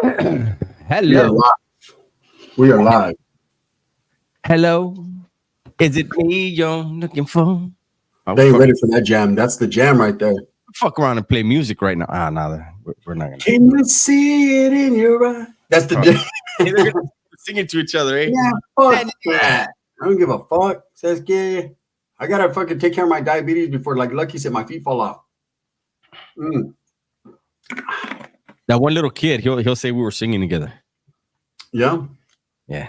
We are Hello. live. We are live. Hello. Is it me you're looking for? I They would ain't fuck, ready for that jam. That's the jam right there. fuck around and play music right now. No, we're not gonna. Can you see it in your eye? That's the Oh. jam. Hey, they're gonna sing it to each other, eh? Yeah, fuck that. I don't give a fuck. Says gay. I gotta fucking take care of my diabetes before, like Lucky said, my feet fall off. Mm, That one little kid, he'll say we were singing together. yeah. Yeah.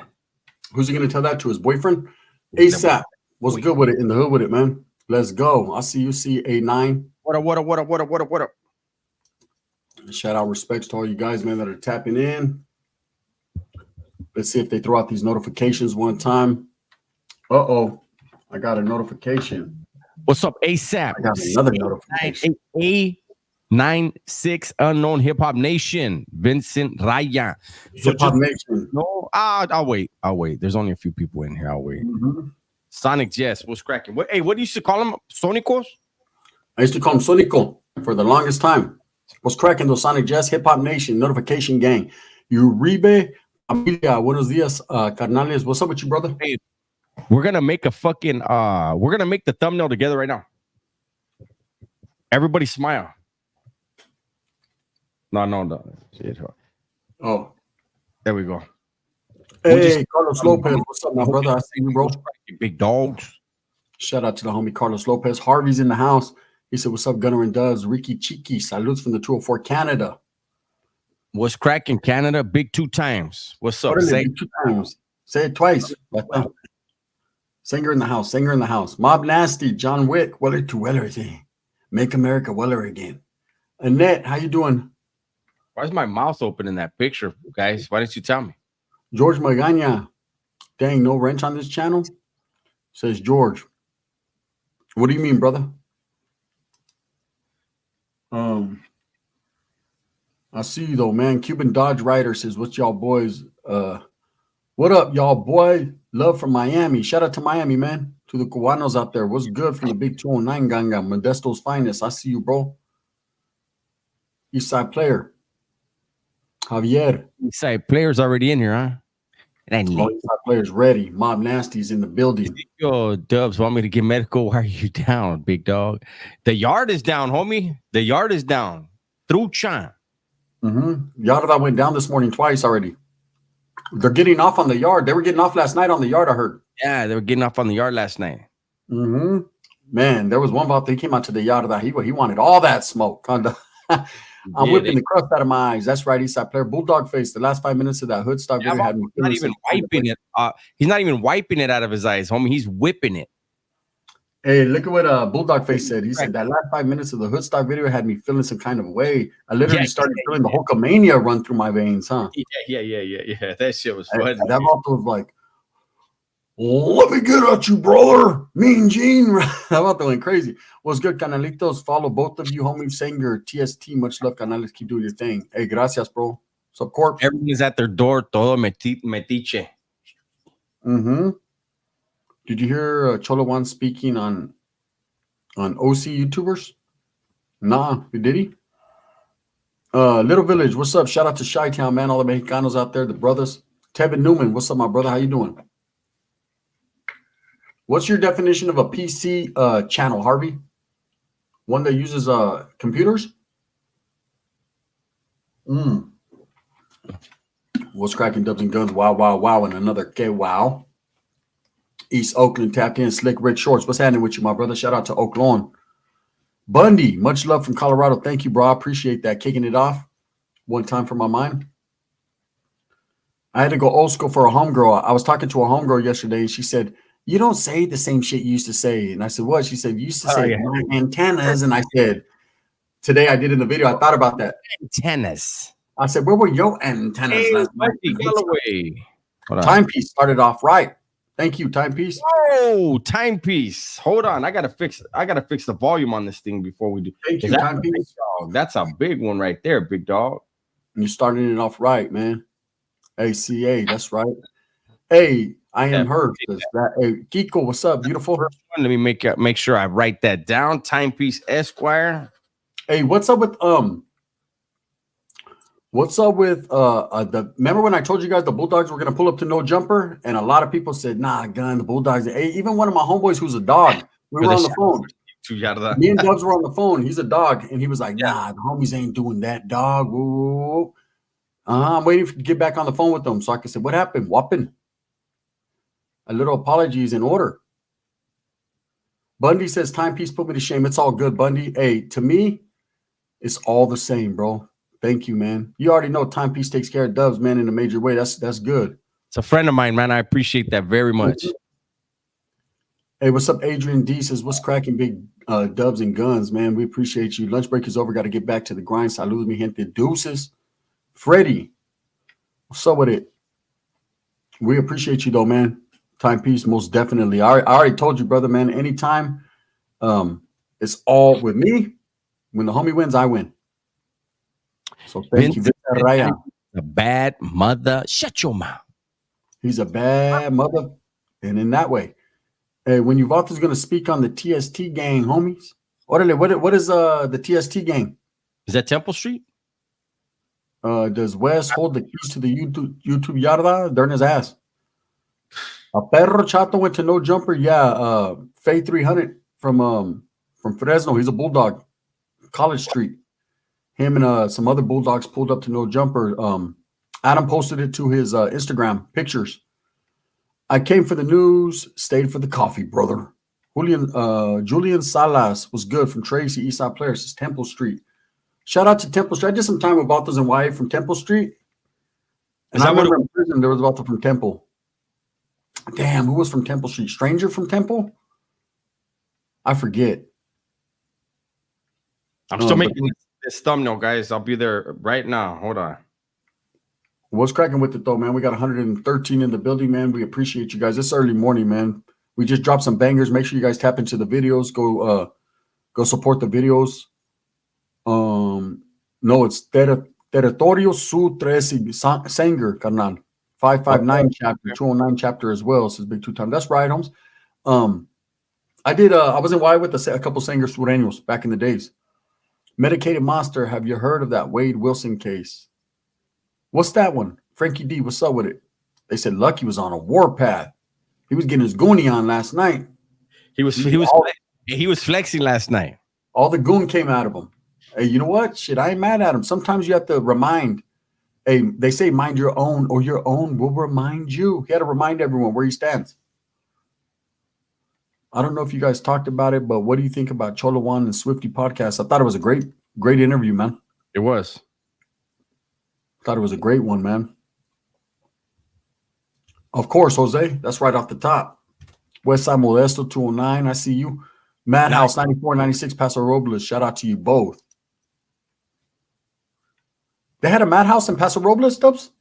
Who's he gonna tell that to? His boyfriend? ASAP. What's good with it? In the hood with it, man. Let's go. I see you, CA9. What up? Shout out respects to all you guys, man, that are tapping in. Let's see if they throw out these notifications one time. Uh-oh. I got a notification. What's up, ASAP? I got another notification. A96 Unknown Hip Hop Nation, Vincent Raya. Hip Hop Nation. No, I'll wait. There's only a few people in here. I'll wait. Mm-hmm. Sonic Jess, what's cracking? What do you used to call him? Sonicos? I used to call him Sonico for the longest time. What's cracking those Sonic Jazz, Hip Hop Nation, Notification Gang. Uribe, Familia, buenos dias, carnales. What's up with you, brother? Hey, we're gonna make a fucking we're gonna make the thumbnail together right now. Everybody smile. No. Oh. There we go. Hey, Carlos Lopez. What's up, my brother? I see you, bro. Big dogs. Shout out to the homie Carlos Lopez. Harvey's in the house. He said, what's up, Gunner and Doves? Ricky Cheeky. Salutes from the 204 Canada. What's cracking, Canada? Big 2 times. What's up? Say it 2 times. Say it twice. Singer in the house. Singer in the house. Mob Nasty. John Wick. Weller to Wellersy. Make America Weller again. Annette, how you doing? Why is my mouth open in that picture, guys? Why didn't you tell me? George Magana. Dang, no wrench on this channel? Says George. What do you mean, brother? I see you though, man. Cuban Dodge Rider says, what's y'all boys? What up, y'all boy? Love from Miami. Shout out to Miami, man. To the Cubanos out there. What's good from the Big 209 Ganga? Modesto's finest. I see you, bro. Eastside player. Javier. Eastside players already in here, huh? All Eastside players ready. Mob Nasty's in the building. Yo, Dubs want me to get medical. Why are you down, big dog? The yard is down, homie. The yard is down. Trucha. Yarda went down this morning twice already. They're getting off on the yard. They were getting off last night on the yard, I heard. Yeah, they were getting off on the yard last night. Man, there was one about they came out to the yard that he wanted all that smoke. I'm whipping the crust out of my eyes. That's right, Eastside player. Bulldog face. The last 5 minutes of that hood stock video had me not even wiping it. He's not even wiping it out of his eyes, homie. He's whipping it. Hey, look at what Bulldog face said. He said that last 5 minutes of the hood stock video had me feeling some kind of way. I literally started feeling the Hulkamania run through my veins, huh? Yeah. That shit was fun. That also was like, let me get at you, brother. Mean Gene. That about went crazy. What's good, Canalitos? Follow both of you, homie. Sanger, TST. Much love, Canales. Keep doing your thing. Hey, gracias, bro. So, Corp. Everything's at their door. Todo metiche. Did you hear Cholo Juan speaking on OC YouTubers? Nah, did he? Little Village, what's up? Shout out to Chi-Town, man. All the Mexicanos out there, the brothers. Tevin Newman, what's up, my brother? How you doing? What's your definition of a PC channel, Harvey? One that uses computers? What's cracking, Dubs and Guns? Wow, and another K-Wow. East Oakland tapped in. Slick Rick Shorts. What's happening with you, my brother? Shout out to Oakland. Bundy, much love from Colorado. Thank you, bro. I appreciate that. Kicking it off one time for my mind. I had to go old school for a homegirl. I was talking to a homegirl yesterday, and she said, you don't say the same shit you used to say. And I said, what? She said, you used to say my antennas. And I said, today I did in the video, I thought about that. Antennas. I said, where were your antennas last night? Timepiece started off right. Thank you, Timepiece. Oh, Timepiece. Hold on. I gotta fix the volume on this thing before we do. Thank you, Timepiece. That's a big one right there, big dog. You starting it off right, man. ACA, that's right. Hey, I am her. Hey, Kiko, what's up, beautiful? Let me make sure I write that down. Timepiece Esquire. Hey, what's up with What's up with remember when I told you guys the Bulldogs were gonna pull up to no jumper, and a lot of people said, nah, gun, the Bulldogs. Hey, even one of my homeboys who's a dog, we For were the on the phone. two yarda. Me and Dubs were on the phone. He's a dog, and he was like, nah, the homies ain't doing that, dog. Woo. I'm waiting to get back on the phone with them so I can say, what happened? Whopping. A little apology is in order. Bundy says, timepiece put me to shame. It's all good, Bundy. Hey, to me, it's all the same, bro. Thank you, man. You already know timepiece takes care of Dubs, man, in a major way. That's good. It's a friend of mine, man. I appreciate that very much. Hey, what's up? Adrian D says, what's cracking, big Dubs and guns, man? We appreciate you. Lunch break is over. Got to get back to the grind. Salud, mi gente. Deuces. Freddie, what's up with it? We appreciate you, though, man. Timepiece, most definitely. I already told you, brother, man. Anytime, it's all with me. When the homie wins, I win. So thank you, Victor Ryan. A bad mother. Shut your mouth. He's a bad mother, and in that way. Hey, when Uvaldo's going to speak on the TST gang, homies. Orale, what is the TST gang? Is that Temple Street? Does Wes hold the keys to the YouTube yarda? They're in his ass. A perro chato went to no jumper. Yeah, Faye 300 from Fresno. He's a bulldog. College Street. Him and some other bulldogs pulled up to no jumper. Adam posted it to his Instagram pictures. I came for the news, stayed for the coffee, brother. Julian Salas was good from Tracy, Eastside Players. It's Temple Street. Shout out to Temple Street. I did some time with Vatos and Wyatt from Temple Street. And I remember in prison there was Vato from Temple. Damn, who was from Temple Street? Stranger from Temple? I forget. I'm still making this thumbnail, guys. I'll be there right now. Hold on. What's cracking with it, though, man? We got 113 in the building, man. We appreciate you guys. It's early morning, man. We just dropped some bangers. Make sure you guys tap into the videos. Go support the videos. No, it's Territorio Sur 13 Sanger, carnal. 559 chapter, 209 chapter as well. So it's big 2 times. That's right, Holmes. I was in Y with a couple Sanger Sureños back in the days. Medicated Monster, have you heard of that Wade Wilson case? What's that one? Frankie D, what's up with it? They said Lucky was on a warpath. He was getting his goonie on last night. He was flexing last night. All the goon came out of him. Hey, you know what? Shit, I ain't mad at him. Sometimes you have to remind. Hey, they say mind your own, or your own will remind you. He had to remind everyone where he stands. I don't know if you guys talked about it, but what do you think about Cholo Juan and Swifty podcast? I thought it was a great interview, man. It was. Thought it was a great one, man. Of course, Jose. That's right off the top. Westside Modesto 209. I see you. Madhouse 9496 Paso Robles. Shout out to you both. They had a Madhouse in Paso Robles, Stubbs?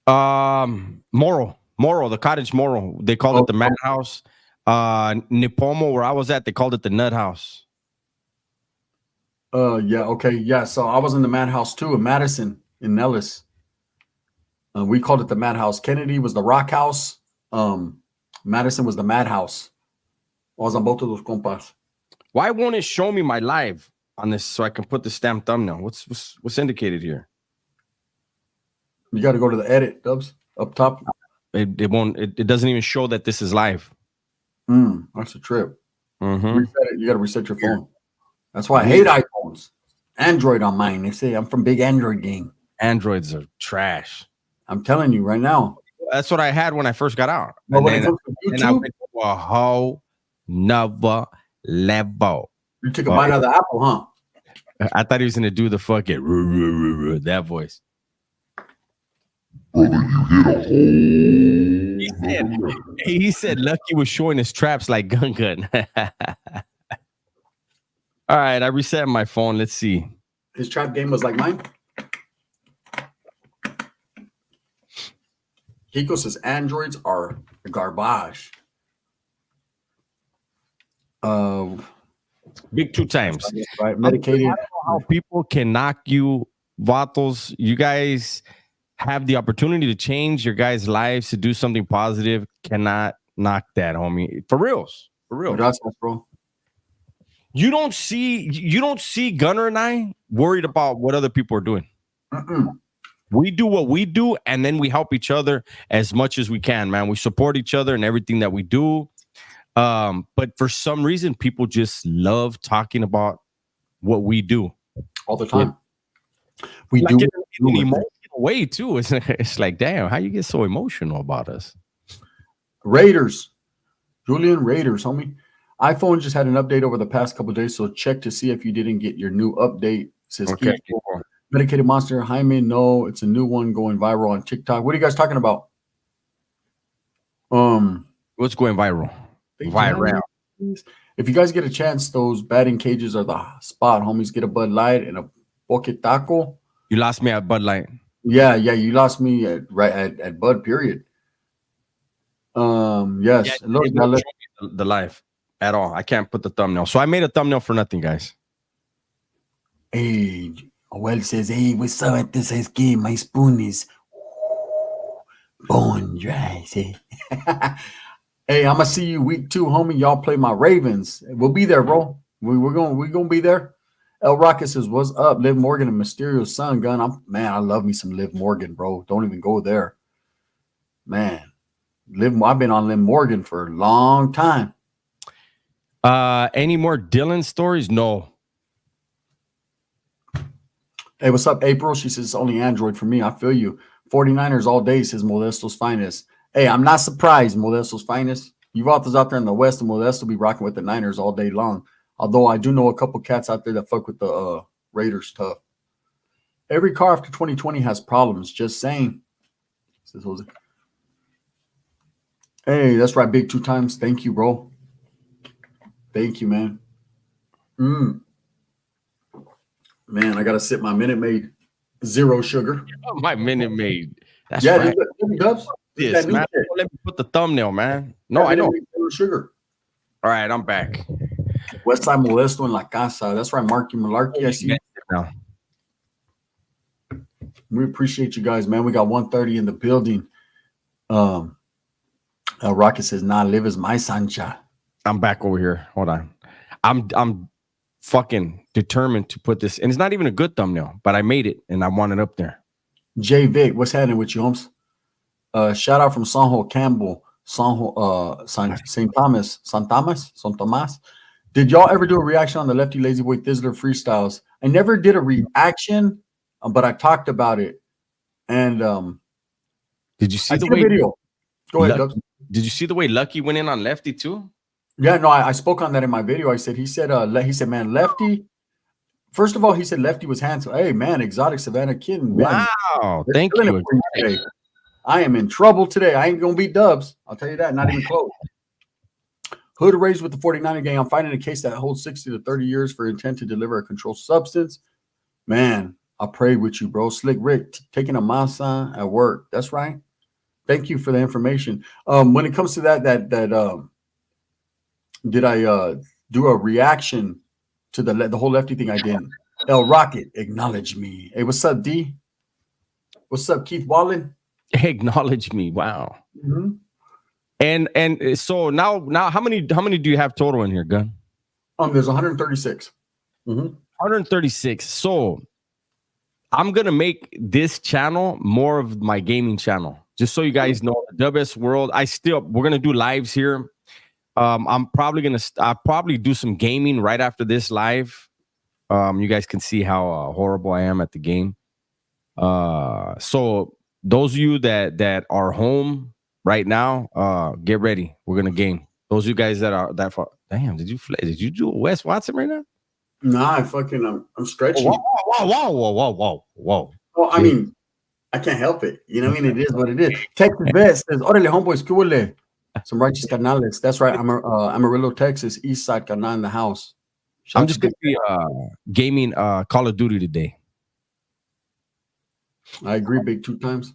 Moro, the cottage Moro. They called it the Madhouse. Nipomo, where I was at, they called it the Nut House. Yeah, okay, yeah. So I was in the Madhouse too in Madison, in Nellis. We called it the Madhouse. Kennedy was the Rock House. Madison was the Madhouse. I was on both of those compas. Why won't it show me my live on this so I can put the stamped thumbnail? What's indicated here? You got to go to the edit, Dubs, up top. It won't. It doesn't even show that this is live. That's a trip. Mm-hmm. Reset it. You got to reset your phone. That's why I hate iPhones. Android on mine. They say I'm from big Android gang. Androids are trash. I'm telling you right now. That's what I had when I first got out. But when it comes to YouTube, I went to a whole nother level. You took a bite out of the apple, huh? I thought he was gonna do the fucking that voice. Brother, you hit a hole. He said Lucky was showing his traps like Gun. All right, I reset my phone. Let's see. His trap game was like mine. Kiko says androids are garbage. Big 2 times. Right, medicated. I don't know how people can knock you, Vatos. You guys have the opportunity to change your guys' lives, to do something positive. Cannot knock that, homie. For reals. For real. Gracias, bro. You don't see Gunner and I worried about what other people are doing. We do what we do, and then we help each other as much as we can, man. We support each other in everything that we do. But for some reason, people just love talking about what we do all the time. We like do it in an emotional way too. It's like, damn, how you get so emotional about us? Raiders, Julian Raiders, homie. iPhone just had an update over the past couple of days, so check to see if you didn't get your new update. It says okay. Medicated Monster, Jaime. No, it's a new one going viral on TikTok. What are you guys talking about? What's going viral? Viral. If you guys get a chance, those batting cages are the spot, homies. Get a Bud Light and a Poke Taco. You lost me at Bud Light. Yeah, you lost me at Bud. Period. Yes. Yeah, the live at all. I can't put the thumbnail, so I made a thumbnail for nothing, guys. Hey, Well says, hey, what's up at this game? My spoon is bone dry. Hey, I'm gonna see you week 2, homie. Y'all play my Ravens. We'll be there, bro. We're gonna be there. El Rocket says, what's up? Liv Morgan and Mysterio Sun Gun. I love me some Liv Morgan, bro. Don't even go there. Man. I've been on Liv Morgan for a long time. Any more Dylan stories? No. Hey, what's up, April? She says it's only Android for me. I feel you. 49ers all day, says Modesto's Finest. Hey, I'm not surprised, Modesto's Finest. You Vatos out there in the West, and Modesto be rocking with the Niners all day long. Although I do know a couple cats out there that fuck with the Raiders tough. Every car after 2020 has problems. Just saying. Says Jose. Hey, that's right, big 2 times. Thank you, bro. Thank you, man. Man, I gotta sip my Minute Maid 0 sugar. Oh, my Minute Maid. That's right. Yes, man. Let me put the thumbnail, man. No, I know. Sugar. All right, I'm back. Westside Molesto in La Casa. That's right, Marky Malarkey. I see. Now. We appreciate you guys, man. We got 130 in the building. Rocket says, nah, Liv is my Sancha. I'm back over here. Hold on. I'm fucking determined to put this, and it's not even a good thumbnail, but I made it and I want it up there. J Vic, what's happening with you, Holmes? Shout out from Sanjo Campbell, St. Thomas. Did y'all ever do a reaction on the Lefty Lazy Boy Thizzler freestyles? I never did a reaction, but I talked about it. And did you see the way video? Go ahead, Dubs. Did you see the way Lucky went in on Lefty too? Yeah, no, I spoke on that in my video. He said, man, Lefty. First of all, he said Lefty was handsome. Hey, man, exotic Savannah Kitten. Man, wow, thank you. I am in trouble today. I ain't gonna beat Dubs. I'll tell you that. Not even close. Hood raised with the 49er gang. I'm fighting a case that holds 60 to 30 years for intent to deliver a controlled substance. Man, I prayed with you, bro. Slick Rick taking a masa at work. That's right. Thank you for the information. When it comes to that did I do a reaction to the whole Lefty thing? I didn't. El Rocket, acknowledge me. Hey, what's up, D? What's up, Keith Wallen? Acknowledge me. Wow. Mm-hmm. And so now how many do you have total in here, Gun? There's 136. Mm-hmm. 136. So I'm gonna make this channel more of my gaming channel, just so you guys know. WS World. We're gonna do lives here. I'll probably do some gaming right after this live. You guys can see how horrible I am at the game. So those of you that are home right now, get ready. We're gonna game. Those of you guys that are that far. Damn, did you do a Wes Watson right now? Nah, I'm stretching. Whoa. Well, I mean, I can't help it. You know what I mean? It is what it is. Texas Best says, "Orale, homeboys, ¿qué huele?" Some righteous canales. That's right. Amarillo, Texas, East Side Canal in the house. I'm just gonna be gaming Call of Duty today. I agree, big 2 times.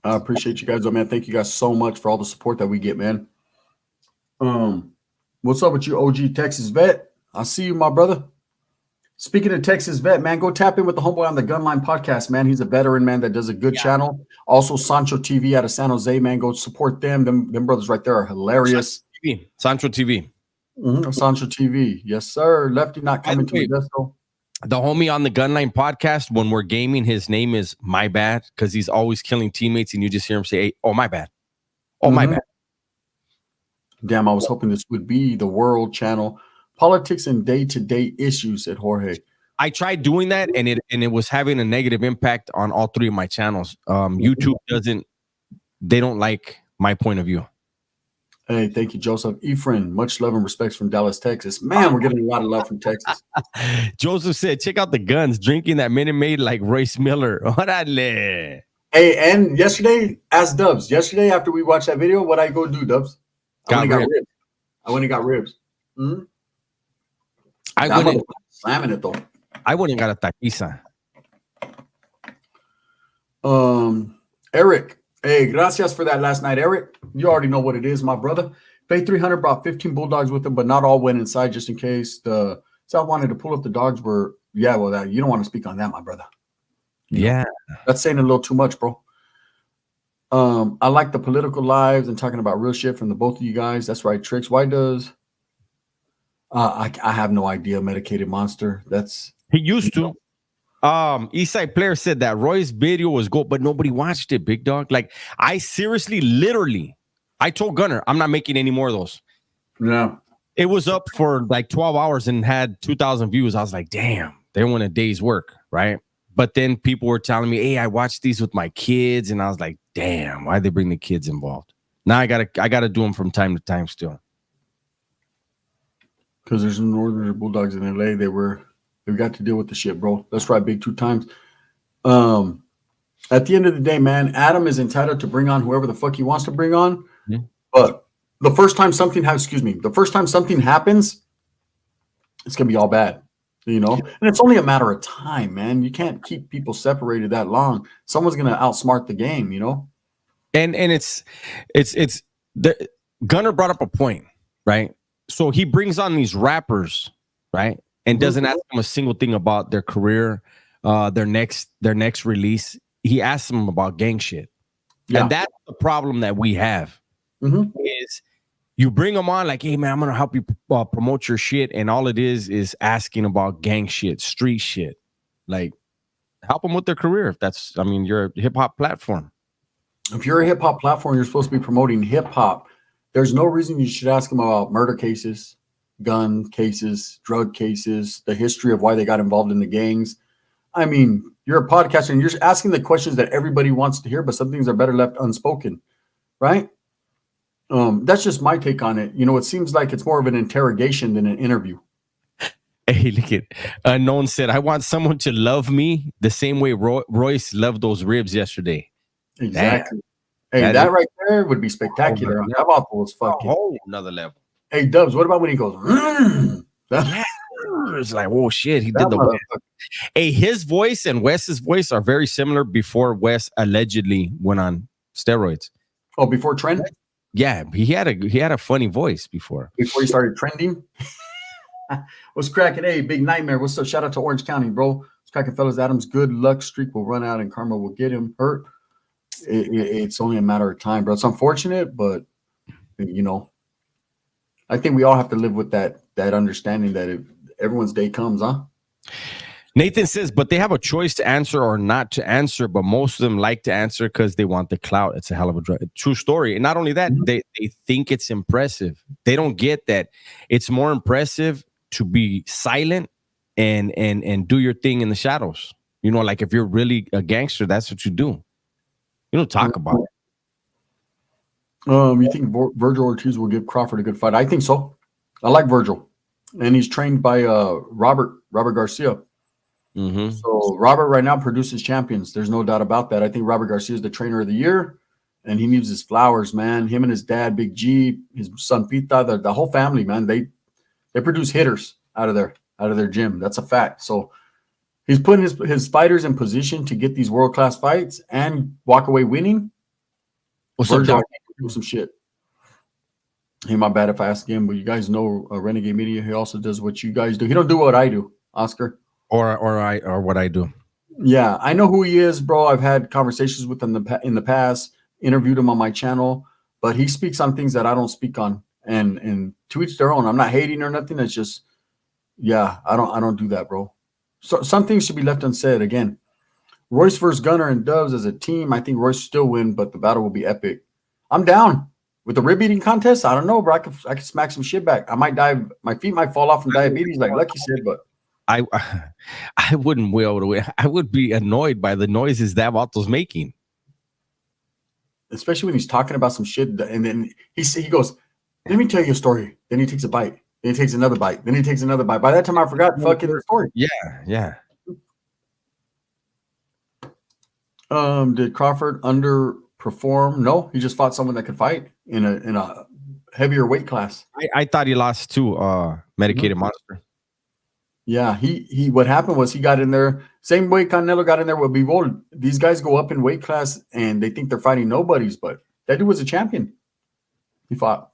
I appreciate you guys, man. Thank you guys so much for all the support that we get, man. What's up with you, OG Texas Vet? I see you, my brother. Speaking of Texas Vet, man, go tap in with the homeboy on the Gunline podcast, man. He's a veteran, man, that does a good channel. Also, Sancho TV out of San Jose, man. Go support them. Them brothers right there are hilarious. TV. Sancho TV. Sancho TV. Yes, sir. Lefty not By the coming to way, Modesto. The homie on the Gunline podcast, when we're gaming, his name is My Bad because he's always killing teammates, and you just hear him say, hey, "Oh, my bad. Oh, my bad." Damn, I was hoping this would be the World Channel. Politics and day-to-day issues, said Jorge. I tried doing that, and it was having a negative impact on all three of my channels. YouTube they don't like my point of view. Hey, thank you, Joseph. Ephraim, much love and respects from Dallas, Texas. Man, we're getting a lot of love from Texas. Joseph said, check out the guns, drinking that Minute Maid like Royce Miller. Orale. Hey, and yesterday, ask Dubs. Yesterday, after we watched that video, what I go do, Dubs? I went and got ribs. Mm-hmm. I wouldn't slamming it though. I wouldn't got a taquiza. Eric. Hey, gracias for that last night, Eric. You already know what it is, my brother. Bay 300 brought 15 bulldogs with him, but not all went inside just in case. The South wanted to pull up the dogs were, you don't want to speak on that, my brother. Yeah. That's saying a little too much, bro. I like the political lives and talking about real shit from the both of you guys. That's right, Tricks. Why does I have no idea, Medicated Monster. That's he used to. Eastside Player said that Roy's video was good, but nobody watched it, big dog. Like, I seriously, literally, I told Gunner, I'm not making any more of those. Yeah. It was up for like 12 hours and had 2,000 views. I was like, damn, they won a day's work, right? But then people were telling me, hey, I watched these with my kids. And I was like, damn, why'd they bring the kids involved? Now I gotta do them from time to time still. Because there's some Northern Bulldogs in LA. They've got to deal with the shit, bro. That's right, big 2 times. At the end of the day, man, Adam is entitled to bring on whoever the fuck he wants to bring on. Yeah. But the first time something happens, it's gonna be all bad, you know. And it's only a matter of time, man. You can't keep people separated that long. Someone's gonna outsmart the game, you know. And it's the Gunner brought up a point, right? So he brings on these rappers, right? And doesn't ask them a single thing about their career, their next release. He asks them about gang shit. Yeah. And that's the problem that we have is you bring them on like, hey, man, I'm going to help you promote your shit. And all it is asking about gang shit, street shit. Like, help them with their career. You're a hip hop platform. If you're a hip hop platform, you're supposed to be promoting hip hop. There's no reason you should ask them about murder cases, gun cases, drug cases, the history of why they got involved in the gangs. I mean, you're a podcaster and you're asking the questions that everybody wants to hear, but some things are better left unspoken, right? That's just my take on it. You know, it seems like it's more of an interrogation than an interview. Hey, look at Unknown said, I want someone to love me the same way Royce loved those ribs yesterday. Exactly. Damn. Hey, that right there would be spectacular. How about those fucking whole another level? Hey, Dubs, what about when he goes? Yeah. It's like, oh shit, he did the West. Hey, his voice and Wes's voice are very similar before Wes allegedly went on steroids. Oh, before trend? Yeah, he had a funny voice before he started trending. What's cracking? Hey, Big Nightmare. What's up? Shout out to Orange County, bro. What's cracking, fellas? Adam's good luck streak will run out and karma will get him hurt. It's only a matter of time, bro. It's unfortunate, but you know, I think we all have to live with that understanding that everyone's day comes, huh? Nathan says, but they have a choice to answer or not to answer, but most of them like to answer because they want the clout. It's a hell of a true story. And not only that, they think it's impressive. They don't get that it's more impressive to be silent and do your thing in the shadows. You know, like if you're really a gangster, that's what you do. You don't talk about it. You think Virgil Ortiz will give Crawford a good fight? I think so. I like Virgil, and he's trained by Robert Garcia. So Robert right now produces champions. There's no doubt about that. I think Robert Garcia is the trainer of the year, and he needs his flowers, man. Him and his dad, Big G, his son Pita, the whole family, man. They produce hitters out of their gym. That's a fact. So he's putting his fighters in position to get these world-class fights and walk away winning. Virgil do some shit. Hey, my bad if I ask again, but you guys know Renegade Media. He also does what you guys do. He don't do what I do, Oscar. Or what I do. Yeah, I know who he is, bro. I've had conversations with him in the past, interviewed him on my channel, but he speaks on things that I don't speak on. And to each their own. I'm not hating or nothing. It's just, yeah, I don't do that, bro. So some things should be left unsaid. Again, Royce versus Gunner and Dubs as a team. I think Royce still win, but the battle will be epic. I'm down with the rib eating contest. I don't know, bro. I could smack some shit back. I might die. My feet might fall off from diabetes, like Lucky said, but I I wouldn't be able to win. I would be annoyed by the noises that Vato's making. especially when he's talking about some shit, and then he goes, "Let me tell you a story." Then he takes a bite. Then he takes another bite. Then he takes another bite. By that time, I forgot fucking the story. Yeah. Did Crawford underperform? No, he just fought someone that could fight in a heavier weight class. I thought he lost to Medicated Monster. Yeah, he what happened was he got in there, same way Canelo got in there with Bivol. These guys go up in weight class and they think they're fighting nobodies, but that dude was a champion. He fought.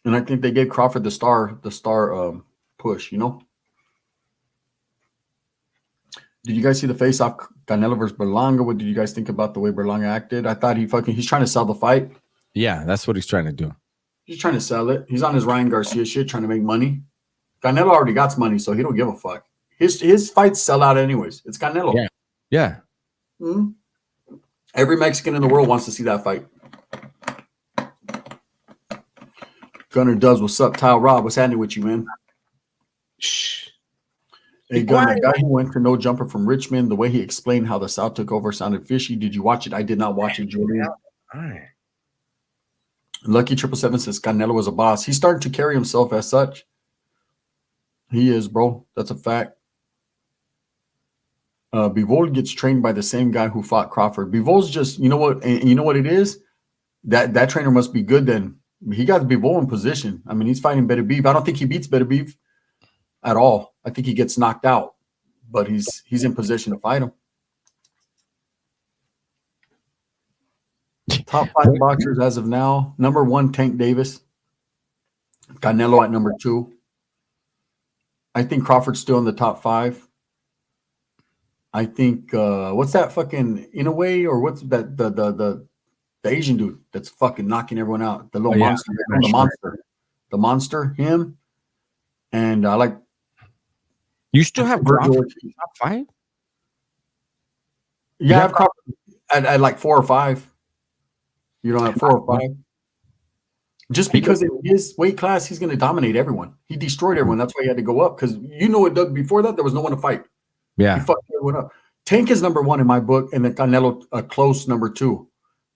And I think they gave Crawford the star push, you know. Did you guys see the face-off Canelo versus Berlanga? What did you guys think about the way Berlanga acted? I thought he's trying to sell the fight. Yeah, that's what he's trying to do. He's trying to sell it. He's on his Ryan Garcia shit, trying to make money. Canelo already got money, so he don't give a fuck. His fights sell out anyways. It's Canelo. Yeah. Mm-hmm. Every Mexican in the world wants to see that fight. Gunner does. What's up, Tile Rob? What's happening with you, man? Shh. Hey, Gunner, the guy who went for no jumper from Richmond, the way he explained how the South took over sounded fishy. Did you watch it? I did not watch it, Julian. Lucky 777 says Canelo was a boss. He's starting to carry himself as such. He is, bro. That's a fact. Bivol gets trained by the same guy who fought Crawford. Bivol's just, you know what, and you know what it is? That trainer must be good then. He got Bivol in position. I mean, he's fighting Better Beef. I don't think he beats Better Beef at all. I think he gets knocked out, but he's in position to fight him. Top 5 boxers as of now. Number 1, Tank Davis. Canelo at number 2. I think Crawford's still in the top 5. I think what's that fucking Inoue or what's that the Asian dude that's fucking knocking everyone out? The little monster, the monster, him. And I like. You still have Crawford in the top 5? Yeah, I have Crawford at like 4 or 5. You don't have 4 or 5. Just because in his weight class, he's going to dominate everyone. He destroyed everyone. That's why he had to go up. Because you know what, Doug, before that, there was no one to fight. Yeah. He fucked everyone up. Tank is number 1 in my book, and then Canelo a close number 2.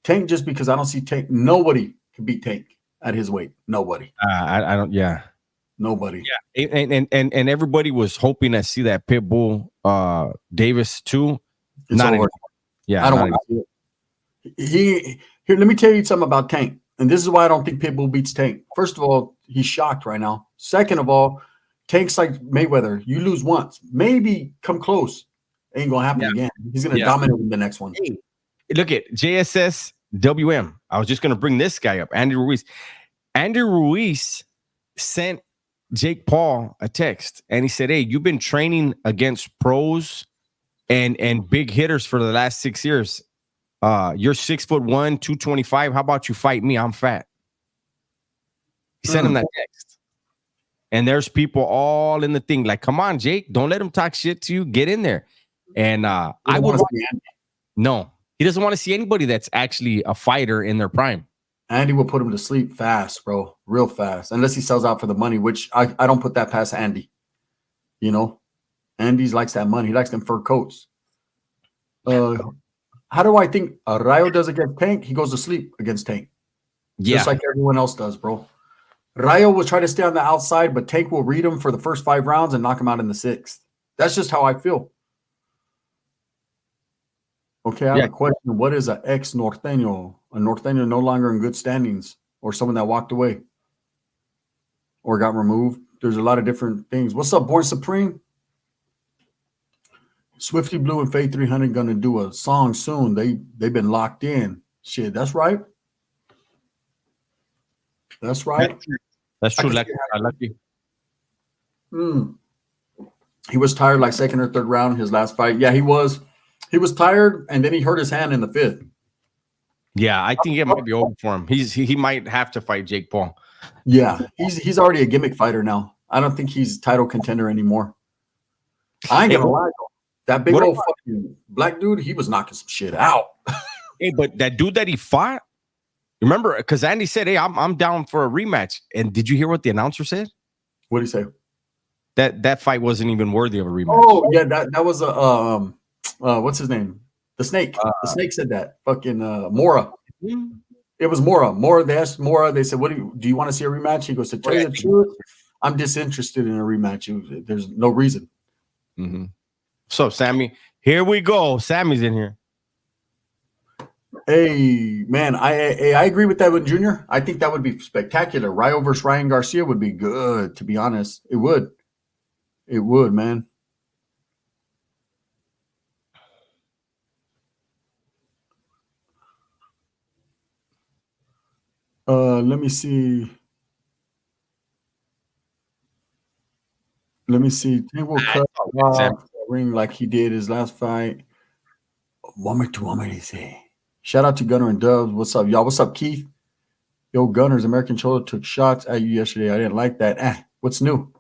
Tank, just because I don't see Tank. Nobody can beat Tank at his weight. Nobody. I don't. Yeah. Nobody. Yeah. And everybody was hoping to see that Pitbull Davis too. It's not over. anymore. Yeah. I don't want to see it. Here, let me tell you something about Tank. And this is why I don't think Pitbull beats Tank. First of all, he's shocked right now. Second of all, Tank's like Mayweather. You lose once, maybe come close. Ain't gonna happen again. He's gonna dominate the next one. Hey, look at JSS WM. I was just gonna bring this guy up, Andy Ruiz. Andy Ruiz sent Jake Paul a text, and he said, "Hey, you've been training against pros and big hitters for the last 6 years. You're 6'1", 225. How about you fight me? I'm fat." He sent him that text. And there's people all in the thing like, come on, Jake, don't let him talk shit to you. Get in there. And I would no, he doesn't want to see anybody that's actually a fighter in their prime. Andy will put him to sleep fast, bro, real fast, unless he sells out for the money, which I don't put that past Andy. You know, Andy likes that money. He likes them fur coats. How do I think Rayo does against Tank? He goes to sleep against Tank. Yeah. Just like everyone else does, bro. Rayo will try to stay on the outside, but Tank will read him for the first 5 rounds and knock him out in the 6th. That's just how I feel. Okay, I have a question. What is an ex-Norteño? A Norteño no longer in good standings, or someone that walked away or got removed? There's a lot of different things. What's up, Born Supreme? Swifty Blue and Fade 300 gonna do a song soon. They've been locked in. Shit, that's right. That's right. That's true. Lucky. He was tired like 2nd or 3rd round his last fight. Yeah, he was. He was tired, and then he hurt his hand in the 5th. Yeah, I think it might be over for him. He might have to fight Jake Paul. Yeah, he's already a gimmick fighter now. I don't think he's title contender anymore. I ain't gonna lie though. That big old fucking black dude, he was knocking some shit out. Hey, but that dude that he fought, remember? Because Andy said, "Hey, I'm down for a rematch." And did you hear what the announcer said? What did he say? That fight wasn't even worthy of a rematch. Oh yeah, that was a what's his name? The Snake. The Snake said that. Fucking Mora. It was Mora. They asked Mora. They said, "What do you want to see a rematch?" He goes, "To tell you the truth, I'm disinterested in a rematch. There's no reason." Mm-hmm. So, Sammy, here we go. Sammy's in here. Hey, man, I agree with that one, Junior. I think that would be spectacular. Ryo versus Ryan Garcia would be good, to be honest. It would. It would, man. Let me see. Tank will cut off the ring like he did his last fight. One more, say. Shout out to Gunner and Dubs. What's up, y'all? What's up, Keith? Yo, Gunners, American Cholo took shots at you yesterday. I didn't like that. What's new?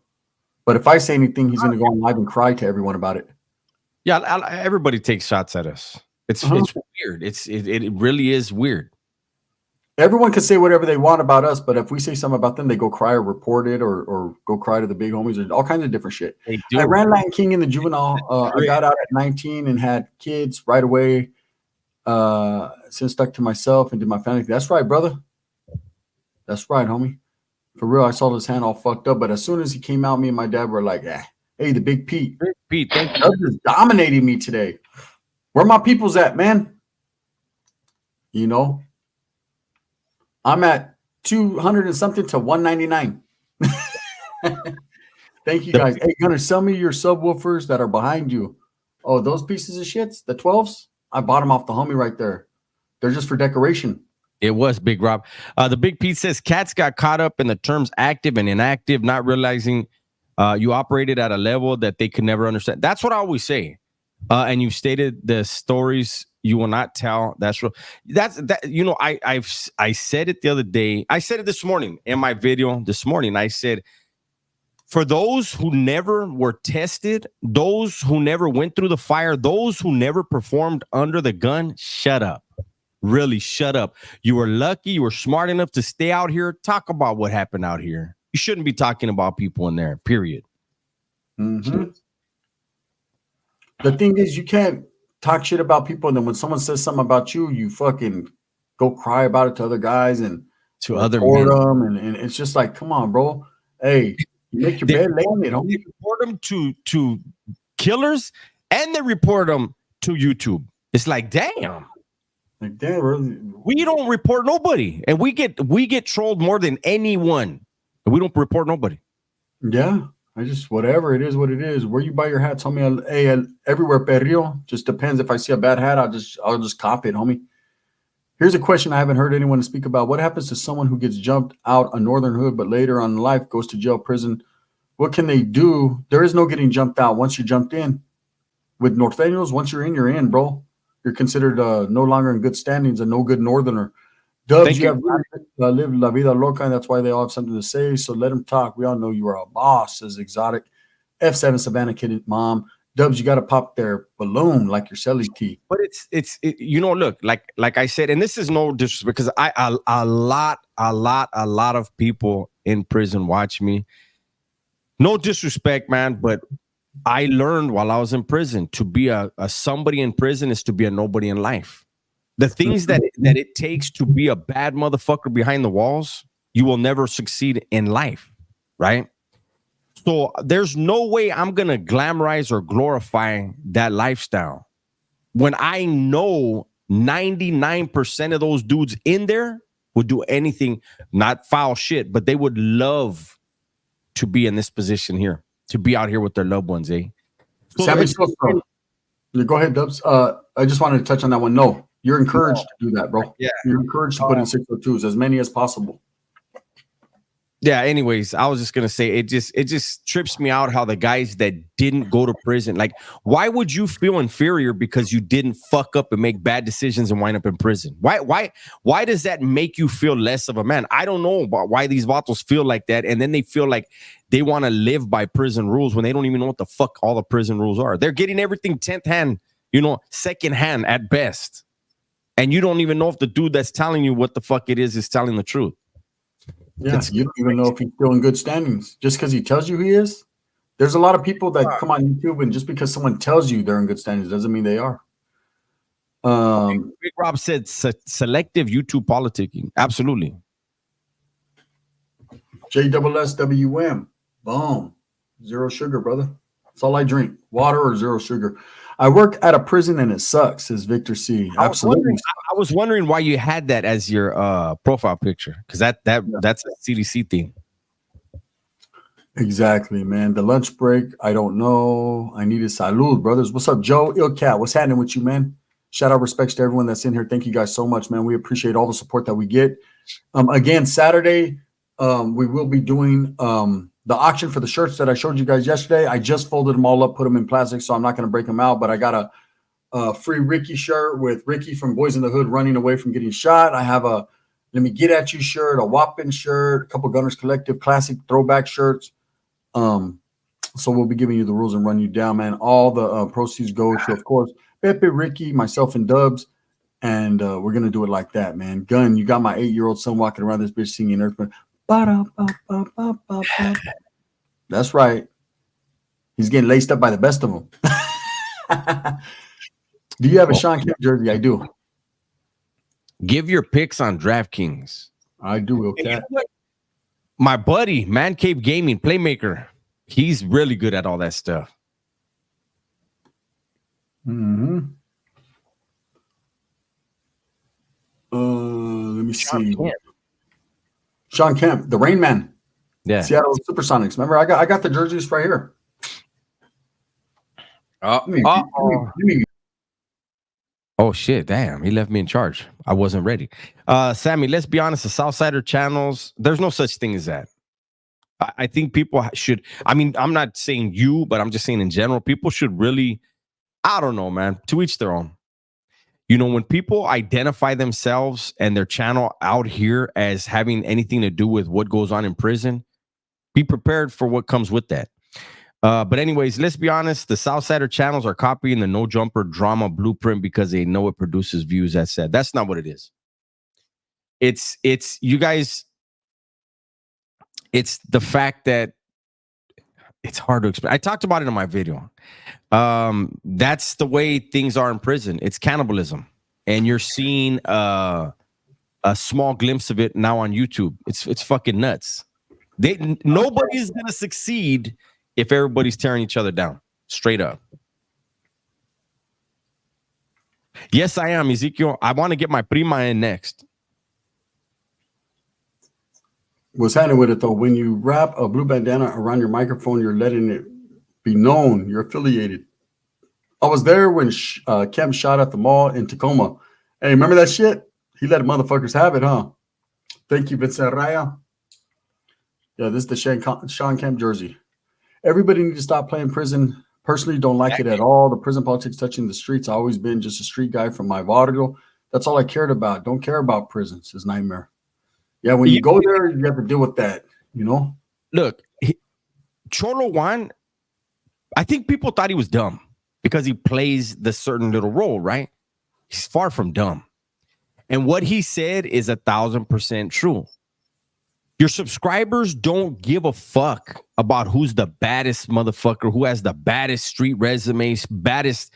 But if I say anything, he's going to go on live and cry to everyone about it. Yeah, everybody takes shots at us. It's weird. It really is weird. Everyone can say whatever they want about us, but if we say something about them, they go cry or report it or go cry to the big homies or all kinds of different shit. I ran Latin King in the juvenile. I got out at 19 and had kids right away. Since stuck to myself and did my family. That's right, brother. That's right, homie. For real, I saw his hand all fucked up, but as soon as he came out, me and my dad were like, hey, the big Pete. Big Pete, thank you. Dubs is dominating me today. Where my people's at, man? You know? I'm at 200 and something to 199. Thank you, guys. Hey, Gunner, sell me your subwoofers that are behind you. Oh, those pieces of shits, the 12s? I bought them off the homie right there. They're just for decoration. It was Big Rob. The Big Pete says cats got caught up in the terms active and inactive, not realizing you operated at a level that they could never understand. That's what I always say. And you stated the stories you will not tell. That's real. I said it the other day. I said it this morning in my video this morning. I said, for those who never were tested, those who never went through the fire, those who never performed under the gun, shut up. Really, shut up. You were lucky. You were smart enough to stay out here. Talk about what happened out here. You shouldn't be talking about people in there, period. Mm-hmm. The thing is, you can't talk shit about people, and then when someone says something about you, you fucking go cry about it to other guys and to other men. Them, and it's just like, come on, bro. Hey, you make your bed, lay on it. They report them to killers, and they report them to YouTube. It's like, damn. Like, damn, really? We don't report nobody, and we get trolled more than anyone, and we don't report nobody. Yeah. I just, whatever, it is what it is. Where you buy your hats, homie? Hey, everywhere, perrio. Just depends. If I see a bad hat, I'll just cop it, homie. Here's a question I haven't heard anyone speak about. What happens to someone who gets jumped out a northern hood, but later on in life goes to jail, prison? What can they do? There is no getting jumped out once you jumped in. With Norteños, once you're in, bro. You're considered no longer in good standings, a no good northerner. Dubs, you have lived La Vida Loca, and that's why they all have something to say. So let them talk. We all know you are a boss, says Exotic. F7 Savannah Kid Mom. Dubs, you got to pop their balloon like your Selly tea. But it's look, like I said, and this is no disrespect because a lot of people in prison watch me. No disrespect, man, but I learned while I was in prison to be a somebody in prison is to be a nobody in life. The things that it takes to be a bad motherfucker behind the walls, you will never succeed in life, right? So there's no way I'm going to glamorize or glorify that lifestyle when I know 99% of those dudes in there would do anything, not foul shit, but they would love to be in this position here, to be out here with their loved ones, eh? So go ahead, Dubs. I just wanted to touch on that one. No. You're encouraged to do that, bro. Yeah. You're encouraged to put in 602s, as many as possible. Yeah, anyways, I was just gonna say it just trips me out how the guys that didn't go to prison, like, why would you feel inferior because you didn't fuck up and make bad decisions and wind up in prison? Why does that make you feel less of a man? I don't know about why these vatos feel like that, and then they feel like they want to live by prison rules when they don't even know what the fuck all the prison rules are. They're getting everything 10th hand, second hand at best. And you don't even know if the dude that's telling you what the fuck it is telling the truth. Yeah, you don't even know if he's still in good standings just because he tells you he is. There's a lot of people that come on YouTube, and just because someone tells you they're in good standings doesn't mean they are. Big Rob said selective YouTube politicking. Absolutely. JSSWM. Boom. Zero sugar, brother. That's all I drink. Water or zero sugar. I work at a prison and it sucks, says Victor C. Absolutely. I was wondering why you had that as your profile picture, because that's a CDC thing. Exactly, man. The lunch break, I don't know. I need a salud, brothers. What's up, Joe? Ilcat, what's happening with you, man? Shout out, respects to everyone that's in here. Thank you guys so much, man. We appreciate all the support that we get. Again, Saturday, we will be doing the auction for the shirts that I showed you guys yesterday. I just folded them all up, put them in plastic, so I'm not going to break them out. But I got a free Ricky shirt with Ricky from Boys in the Hood running away from getting shot. I have a Let Me Get At You shirt, a Whoppin' shirt, a couple Gunners Collective classic throwback shirts. So we'll be giving you the rules and run you down, man. All the proceeds go to, of course, Pepe, Ricky, myself, and Dubs. And we're going to do it like that, man. Gun, you got my 8-year-old son walking around this bitch singing Earthman. That's right. He's getting laced up by the best of them. Do you have a Sean Kemp jersey? I do. Give your picks on DraftKings. I do, okay. My buddy, Man Cave Gaming, Playmaker, he's really good at all that stuff. Mm-hmm. Let me see. Sean Kemp, the Rain Man. Yeah. Seattle Supersonics. Remember, I got the jerseys right here. Oh shit, damn, he left me in charge. I wasn't ready. Sammy, let's be honest, the Southsider channels, there's no such thing as that. I think people should, I'm not saying you, but I'm just saying in general, people should really, I don't know, man, to each their own. When people identify themselves and their channel out here as having anything to do with what goes on in prison, be prepared for what comes with that. But anyways, let's be honest. The Southsider channels are copying the No Jumper drama blueprint because they know it produces views. That's not what it is. It's you guys. It's the fact that it's hard to explain. I talked about it in my video. That's the way things are in prison. It's cannibalism, and you're seeing a small glimpse of it now on YouTube. It's fucking nuts. Nobody's gonna succeed if everybody's tearing each other down, straight up. Yes, I am, Ezekiel. I want to get my prima in next. What's happening with it, though, when you wrap a blue bandana around your microphone, you're letting it be known you're affiliated. I was there when Kemp shot at the mall in Tacoma. Hey, remember that shit? He let motherfuckers have it, huh? Thank you, Vincent Raya. Yeah, this is the Sean Kemp jersey. Everybody needs to stop playing prison. Personally, don't like it at all. The prison politics touching the streets. I've always been just a street guy from my barrio. That's all I cared about. Don't care about prisons. It's nightmare. Yeah, when you go there, you have to deal with that, Look, Cholo Juan, I think people thought he was dumb because he plays the certain little role, right? He's far from dumb. And what he said is 1,000% true. Your subscribers don't give a fuck about who's the baddest motherfucker, who has the baddest street resume, baddest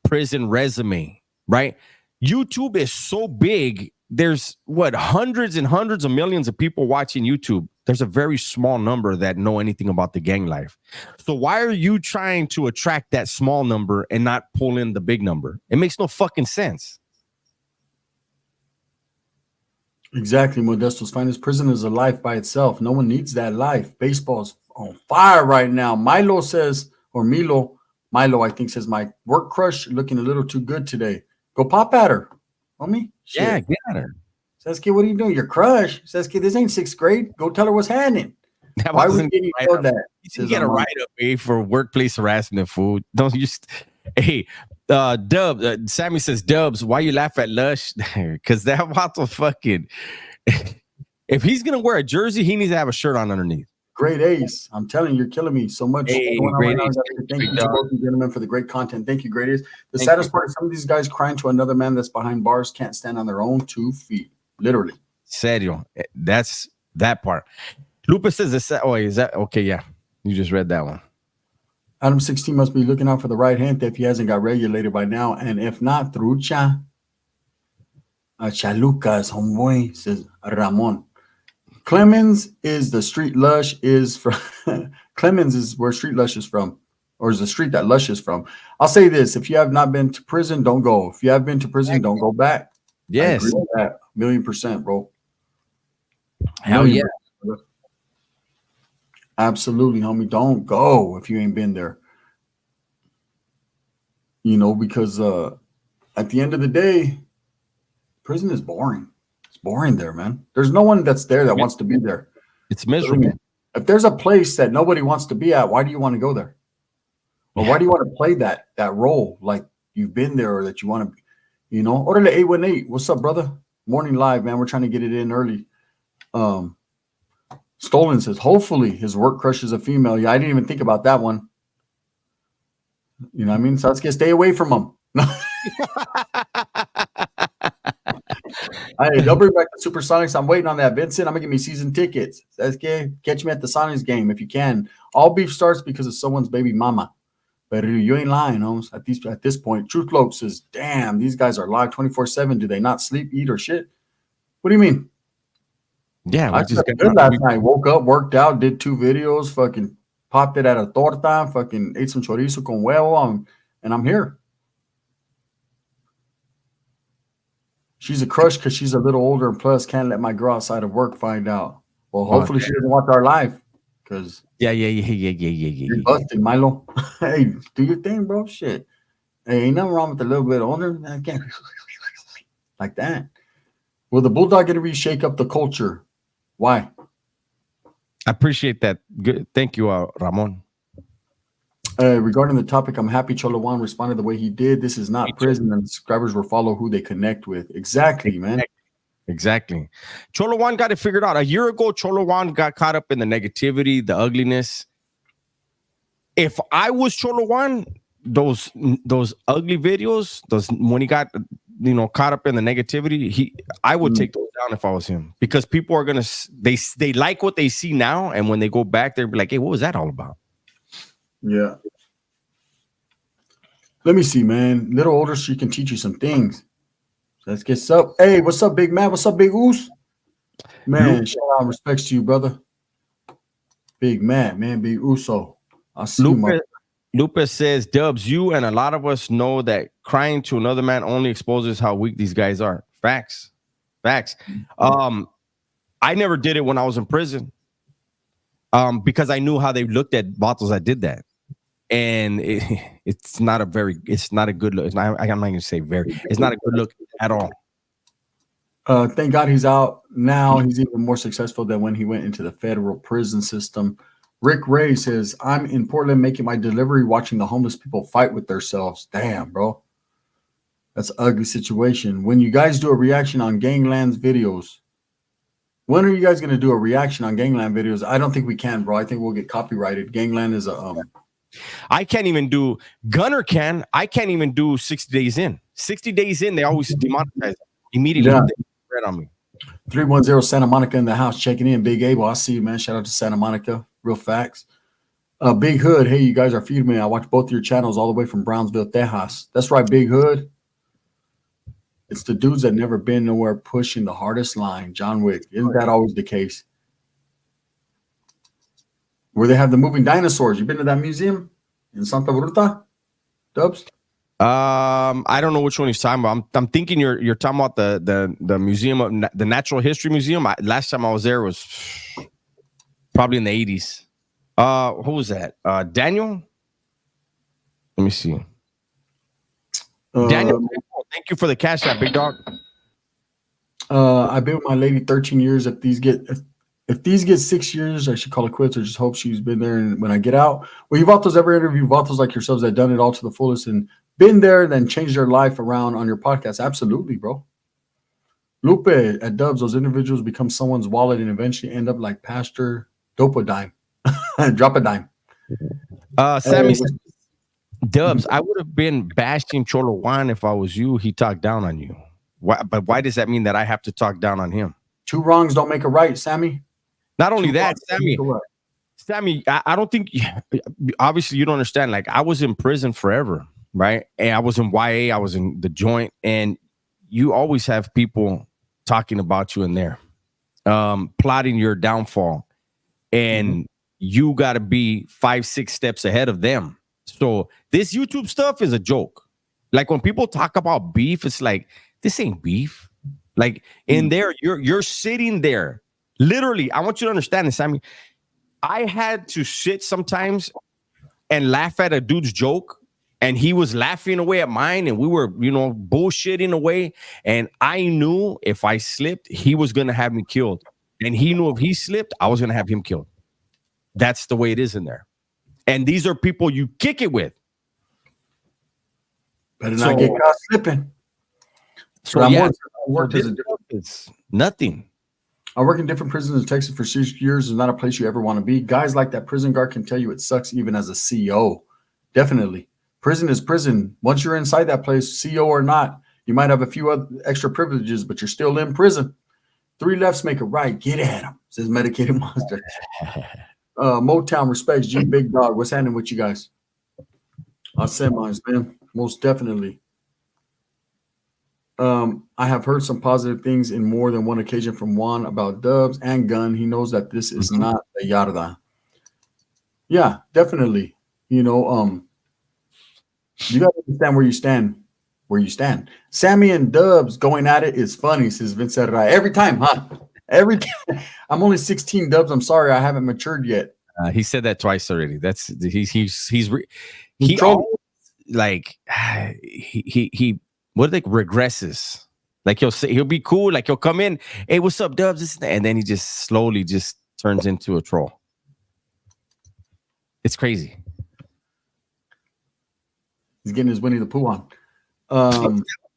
prison resume, right? YouTube is so big. There's hundreds and hundreds of millions of people watching YouTube. There's a very small number that know anything about the gang life. So why are you trying to attract that small number and not pull in the big number? It makes no fucking sense. Exactly, Modesto's finest. Prison is a life by itself. No one needs that life. Baseball's on fire right now. Milo, I think says, my work crush looking a little too good today. Go pop at her, homie. Shit. Yeah, get at her. Sasuke, what are you doing? Your crush. Sasuke, this ain't 6th grade. Go tell her what's happening. That Why was would you yelled that? You can get a write-up, for workplace harassment, fool. Don't you? Hey, Dub. Sammy says, Dubs, why you laugh at Lush? Because that Vato fucking. If he's gonna wear a jersey, he needs to have a shirt on underneath. Great Ace. I'm telling you, you're killing me so much. Hey, going on Great right Ace. now. Thank you to both of you gentlemen for the great content. Thank you, Great Ace. The Thank saddest you. part is some of these guys crying to another man that's behind bars can't stand on their own 2 feet. Literally. Serio. That's that part. Lupa says is that okay? Yeah, you just read that one. Adam 16 must be looking out for the right hand if he hasn't got regulated by now. And if not, Trucha. Chalucas, homeboy, says Ramon. Clemens is the street Lush is from. Clemens is where Street Lush is from, or is the street that Lush is from. I'll say this: if you have not been to prison, don't go. If you have been to prison, don't go back. Yes, I agree with that 1,000,000%, bro. Hell yeah. Absolutely, homie. Don't go if you ain't been there. You know, because at the end of the day, prison is boring. It's boring there, man. There's no one that's there that wants to be there. It's miserable. If there's a place that nobody wants to be at, why do you want to go there? Or why do you want to play that role like you've been there or that you want to, you know? Order the 818. What's up, brother? Morning live, man. We're trying to get it in early. Stolen says, hopefully his work crush is a female. Yeah, I didn't even think about that one. You know what I mean? Sasuke, stay away from him. Hey, they'll bring back the Supersonics. I'm waiting on that. Vincent, I'm going to give me season tickets. Sasuke, catch me at the Sonics game if you can. All beef starts because of someone's baby mama. But you ain't lying, Holmes. At this point, Truth Cloak says, damn, these guys are live 24/7. Do they not sleep, eat, or shit? What do you mean? Yeah, I slept good last night. Woke up, worked out, did 2 videos, fucking popped it at a torta, fucking ate some chorizo con huevo, and I'm here. She's a crush because she's a little older and plus can't let my girl outside of work find out. Well, hopefully she doesn't watch our live because you're busted, Milo. Hey, do your thing, bro. Shit. Hey, ain't nothing wrong with a little bit older. I can't like that. Will the Bulldog interview shake up the culture? Why? I appreciate that. Good. Thank you, Ramon. Regarding the topic, I'm happy Cholo Juan responded the way he did. This is not prison, and subscribers will follow who they connect with. Exactly, man. Exactly. Cholo Juan got it figured out. A year ago, Cholo Juan got caught up in the negativity, the ugliness. If I was Cholo Juan, those ugly videos, when he got caught up in the negativity, I would take those down if I was him, because people are gonna they like what they see now, and when they go back, they'll be like, hey, what was that all about? Yeah. Let me see, man. Little older, she can teach you some things. Let's get up. Hey, what's up, Big Matt? What's up, Big Oos? Man, shout out respects to you, brother. Big Matt, man, Big Uso. I see you, Lupus says, Dubs, you and a lot of us know that crying to another man only exposes how weak these guys are. Facts. I never did it when I was in prison, because I knew how they looked at bottles that did that. And it's not a good look. I'm not going to say it's not a good look at all. Thank God he's out now. He's even more successful than when he went into the federal prison system. Rick Ray says, I'm in Portland making my delivery, watching the homeless people fight with themselves. Damn, bro. That's an ugly situation. When you guys do a reaction on Gangland's videos, when are you guys going to do a reaction on Gangland videos? I don't think we can, bro. I think we'll get copyrighted. Gangland is a... I can't even do... Gunner can. I can't even do 60 days in. 60 days in, they always demonetize immediately. Yeah. Right on me. 310 Santa Monica in the house, checking in. Big Abel, I see you, man. Shout out to Santa Monica. Real facts. Big Hood, hey, you guys are feeding me. I watch both your channels all the way from Brownsville, Tejas. That's right, Big Hood. It's the dudes that never been nowhere pushing the hardest line. John Wick. Isn't that always the case? Where they have the moving dinosaurs. You been to that museum in Santa Bruta? Dubs? I don't know which one he's talking about. I'm thinking you're talking about the museum of the Natural History Museum. Last time I was there was probably in the 80s. Who was that? Daniel? Let me see. Daniel, thank you for the cash app, big dog. I've been with my lady 13 years. If these get 6 years, I should call it quits or just hope she's been there. And when I get out, well, you vatos ever interview vatos like yourselves that done it all to the fullest and been there, then changed their life around on your podcast? Absolutely, bro. Lupe at Dubs, those individuals become someone's wallet and eventually end up like Pastor Dope a dime, drop a dime. Sammy said, Dubs, I would have been bashing Cholo Juan if I was you. He talked down on you. But why does that mean that I have to talk down on him? Two wrongs don't make a right, Sammy. Not only that, Sammy, I don't think, obviously you don't understand. Like, I was in prison forever, right? And I was in YA, I was in the joint, and you always have people talking about you in there, plotting your downfall. And you got to be 5-6 steps ahead of them. So this YouTube stuff is a joke. Like when people talk about beef, it's like, this ain't beef. Like in there, you're sitting there. Literally, I want you to understand this, Sammy. I had to sit sometimes and laugh at a dude's joke, and he was laughing away at mine, and we were, bullshitting away. And I knew if I slipped, he was gonna have me killed. And he knew if he slipped, I was gonna have him killed. That's the way it is in there. And these are people you kick it with. Better not get caught slipping. So it's nothing. I work in different prisons in Texas for 6 years. It's not a place you ever want to be. Guys like that prison guard can tell you it sucks even as a CO. Definitely. Prison is prison. Once you're inside that place, CO or not, you might have a few other extra privileges, but you're still in prison. 3 lefts make a right. Get at him, says Medicated Monster. Motown respects G Big Dog. What's happening with you guys? I'll send mine, man. Most definitely. I have heard some positive things in more than one occasion from Juan about Dubs and Gun. He knows that this is not a yarda. Yeah, definitely. You got to understand where you stand. Where you stand. Sammy and Dubs going at it is funny, says Vincent Rai. Every time, huh? Every time. I'm only 16, Dubs. I'm sorry, I haven't matured yet. He said that twice already. That's he like he what do they regresses? Like he'll be cool, like he'll come in, hey, what's up, Dubs? And then he just slowly just turns into a troll. It's crazy. He's getting his Winnie the Pooh on.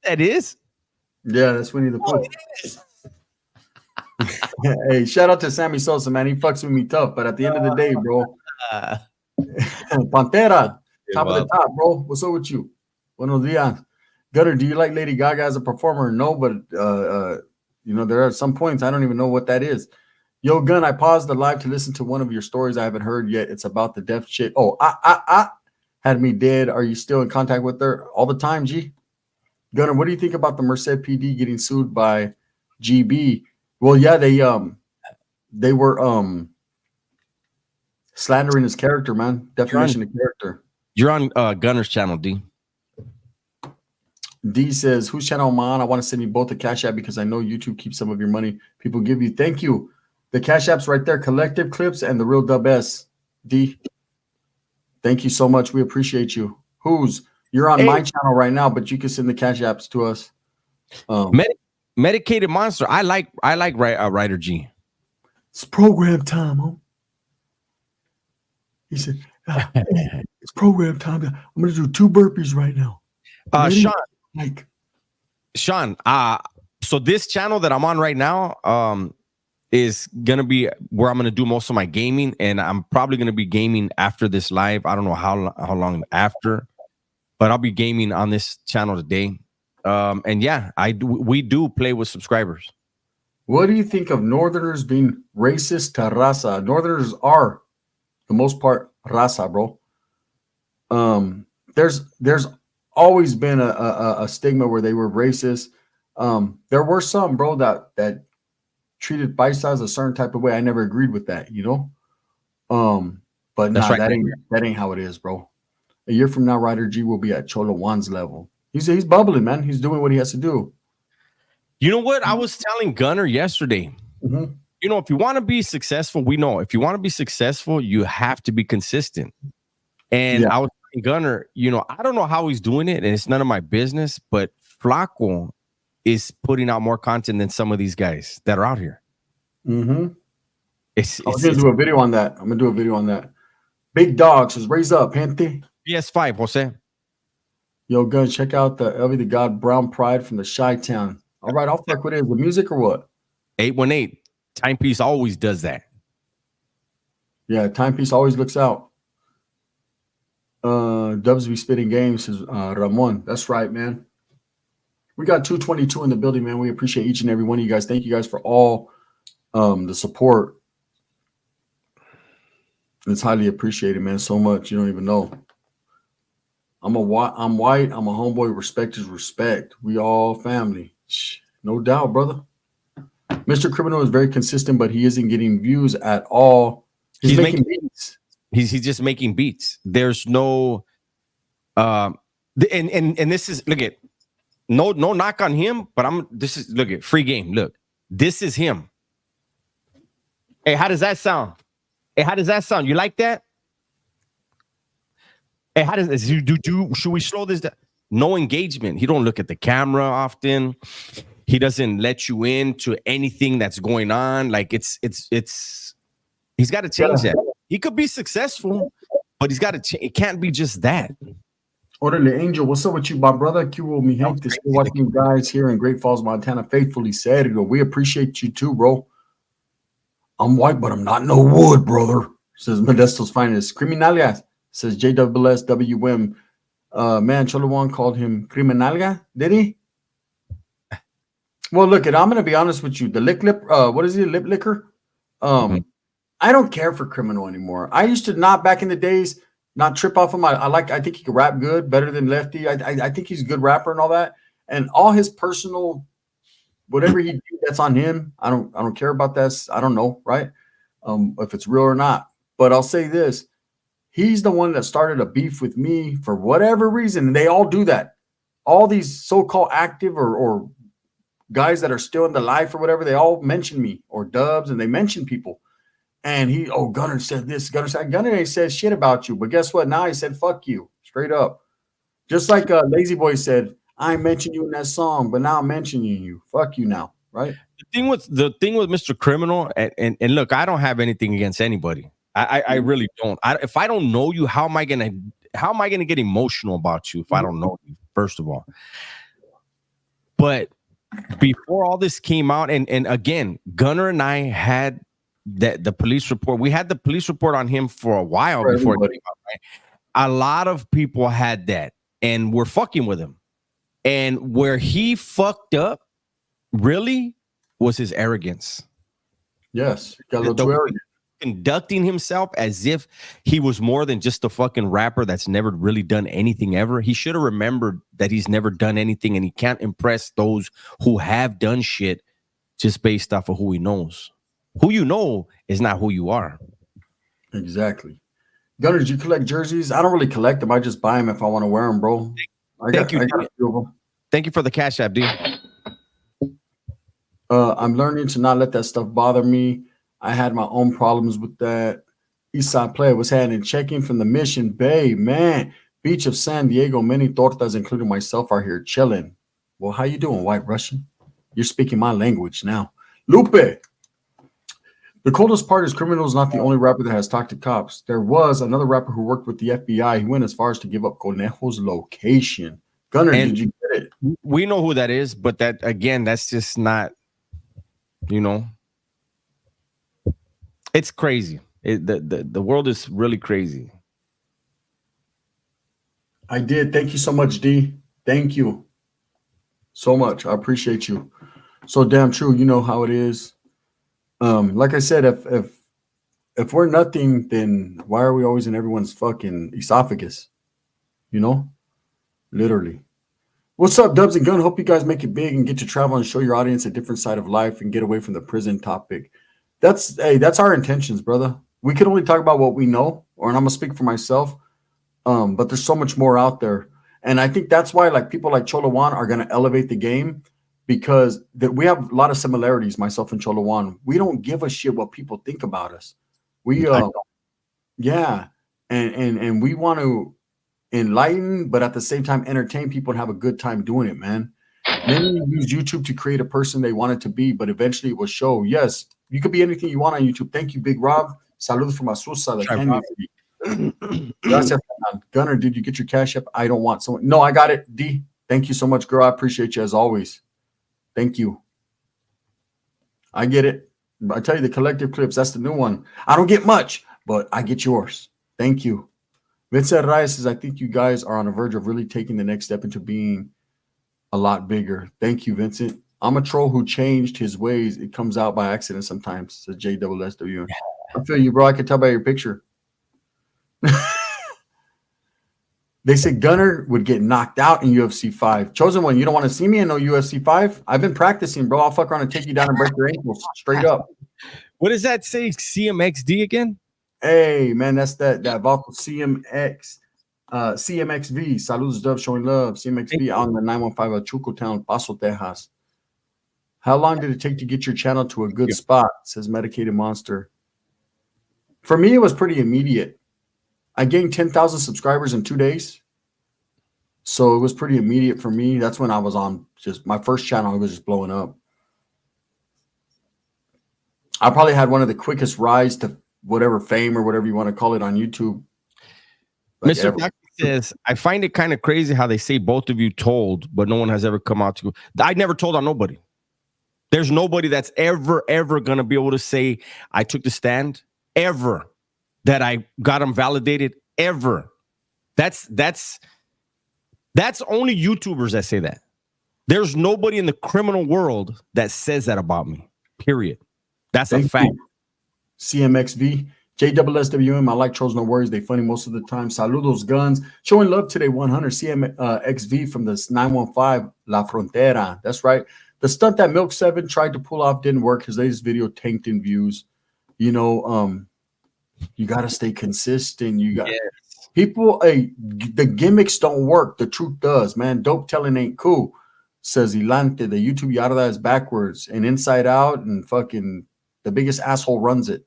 That is? Yeah, that's Winnie the Pooh. Hey, shout out to Sammy Sosa, man. He fucks with me tough, but at the end of the day, bro. Pantera, top of the top, bro. What's up with you? Buenos dias. Gutter, do you like Lady Gaga as a performer? No, but there are some points I don't even know what that is. Yo, Gun, I paused the live to listen to one of your stories I haven't heard yet. It's about the deaf chick. Oh, had me dead. Are you still in contact with her all the time, G? Gunner, what do you think about the Merced PD getting sued by GB? Well, yeah, they were slandering his character, man. Defamation of character. You're on Gunner's channel, D. D says, whose channel am I on? I want to send you both a Cash App because I know YouTube keeps some of your money people give you. Thank you. The Cash App's right there. Collective Clips and the Real Dub S. D. Thank you so much. We appreciate you. You're on my channel right now, but you can send the Cash Apps to us. Medicated Monster. I like Ryder G. It's program time, huh? He said, it's program time. I'm going to do 2 burpees right now. Sean, so this channel that I'm on right now is going to be where I'm going to do most of my gaming, and I'm probably going to be gaming after this live. I don't know how long after, but I'll be gaming on this channel today. And yeah, we do play with subscribers. What do you think of Northerners being racist to raza? Northerners are, the most part, raza, bro. There's always been a stigma where they were racist. There were some, bro, that treated Paisas a certain type of way. I never agreed with that, but nah, right. that ain't how it is, bro. A year from now, Ryder G will be at Cholo Juan's level. He's bubbling, man. He's doing what he has to do. You know what? I was telling Gunner yesterday. Mm-hmm. If you want to be successful, we know if you want to be successful, you have to be consistent. And I was telling Gunner, I don't know how he's doing it, and it's none of my business, but Flaco is putting out more content than some of these guys that are out here. Mm-hmm. It's I'm gonna do a video on that. I'm gonna do a video on that. Big Dog says, "Raise up, gente." PS5, Jose. Yo, gun, check out the Elvie the God Brown Pride from the Chi-Town. All right, I'll fuck with it. The music or what? 818. Timepiece always does that. Yeah, Timepiece always looks out. Dubs be spitting games, says Ramon. That's right, man. We got 222 in the building, man. We appreciate each and every one of you guys. Thank you guys for all the support. It's highly appreciated, man. So much. You don't even know. I'm white. I'm a homeboy. Respect is respect. We all family. No doubt, brother. Mr. Criminal is very consistent, but he isn't getting views at all. He's making beats. He's just making beats. There's no and this is, look at, no knock on him, but look at free game. Look, this is him. Hey, how does that sound? You like that? Hey, how does this should we slow this down? No engagement. He don't look at the camera often. He doesn't let you into anything that's going on. Like it's he's got to change that. He could be successful, but he's got to change. It can't be just that. Orderly Angel, what's up with you, my brother? Cubo mi gente, still watching you guys here in Great Falls, Montana. Faithfully said, we appreciate you too, bro. I'm white, but I'm not no wood, brother. Says Modesto's finest. Criminalia, says JWSWM. Man, Cholowan called him Criminalia, did he? Well, look, I'm going to be honest with you. The lip licker? I don't care for Criminal anymore. I used to not back in the days, not trip off him. I think he could rap good, better than Lefty. I think he's a good rapper and all that. And all his personal, whatever he did, that's on him. I don't care about that. I don't know, right? If it's real or not. But I'll say this. He's the one that started a beef with me for whatever reason. And they all do that. All these so-called active or guys that are still in the life or whatever, they all mention me or Dubs, and they mention people. And Gunner said this. Gunner ain't said shit about you. But guess what? Now he said, fuck you. Straight up. Just like Lazy Boy said, I mentioned you in that song, but now I'm mentioning you. Fuck you now. Right? The thing with Mr. Criminal, and look, I don't have anything against anybody. I really don't. If I don't know you, how am I gonna get emotional about you if I don't know you, first of all? But before all this came out, and again, Gunner and I had the police report. We had the police report on him for a while before it came out, right? A lot of people had that and were fucking with him. And where he fucked up really was his arrogance. Yes, got a little too arrogant. Conducting himself as if he was more than just a fucking rapper that's never really done anything ever. He should have remembered that he's never done anything, and he can't impress those who have done shit just based off of who he knows. Who you know is not who you are. Exactly. Gunner, did you collect jerseys? I don't really collect them. I just buy them if I want to wear them, bro. Thank you for the Cash App, dude. I'm learning to not let that stuff bother me. I had my own problems with that. Eastside Player was having checking from the Mission Bay. Man, beach of San Diego. Many tortas, including myself, are here chilling. Well, how you doing, White Russian? You're speaking my language now. Lupe. The coldest part is Criminal is not the only rapper that has talked to cops. There was another rapper who worked with the FBI. He went as far as to give up Conejo's location. Gunner, did you get it? We know who that is, but that, again, that's just not, it's crazy. The world is really crazy. I did. Thank you so much, D. Thank you so much. I appreciate you. So damn true. You know how it is. Like I said, if we're nothing, then why are we always in everyone's fucking esophagus? Literally. What's up, Dubs and Gun? Hope you guys make it big and get to travel and show your audience a different side of life and get away from the prison topic. That's our intentions, brother. We can only talk about what we know, and I'm gonna speak for myself. But there's so much more out there, and I think that's why people like Cholo Juan are gonna elevate the game. Because we have a lot of similarities, myself and Cholo Juan. We don't give a shit what people think about us. We yeah, and we want to enlighten, but at the same time entertain people and have a good time doing it, man. Many use YouTube to create a person they wanted to be, but eventually it will show. Yes, you could be anything you want on YouTube. Thank you, Big Rob. Saludos from Asusa, the Canyon. Gracias, Gunner. Did you get your cash app? I don't want someone. No, I got it. D. Thank you so much, girl. I appreciate you as always. Thank you. I get it. I tell you, the collective clips, that's the new one. I don't get much, but I get yours. Thank you. Vincent Reyes says, I think you guys are on the verge of really taking the next step into being a lot bigger. Thank you, Vincent. I'm a troll who changed his ways. It comes out by accident sometimes, says JSSW. I feel you, bro. I can tell by your picture. They said Gunner would get knocked out in UFC 5. Chosen One, you don't want to see me in no UFC 5? I've been practicing, bro. I'll fuck around and take you down and break your ankles straight up. What does that say? CMXD again? Hey, man, that's that Vato CMX. CMXV. Saludos, Dub, showing love. CMXV on the 915 of Chuco Town, Paso, Texas. How long did it take to get your channel to a good spot? Says Medicated Monster. For me, it was pretty immediate. I gained 10,000 subscribers in 2 days. So it was pretty immediate for me. That's when I was on just my first channel. It was just blowing up. I probably had one of the quickest rise to whatever fame or whatever you want to call it on YouTube. Like Mr. Ducky says, I find it kind of crazy how they say both of you told, but no one has ever come out to. I never told on nobody. There's nobody that's ever going to be able to say, I took the stand, ever. That I got them validated, ever. That's only YouTubers that say that. There's nobody in the criminal world that says that about me, period. That's a fact. CMXV, JSSWM, I like trolls, no worries. They funny most of the time. Saludos, guns. Showing love today, 100. CMXV from the 915, La Frontera. That's right. The stunt that Milk 7 tried to pull off didn't work because his video tanked in views. You know, you got to stay consistent. You got people. The gimmicks don't work. The truth does, man. Dope telling ain't cool. Says Ilante. The YouTube Yarda is backwards and inside out, and fucking the biggest asshole runs it.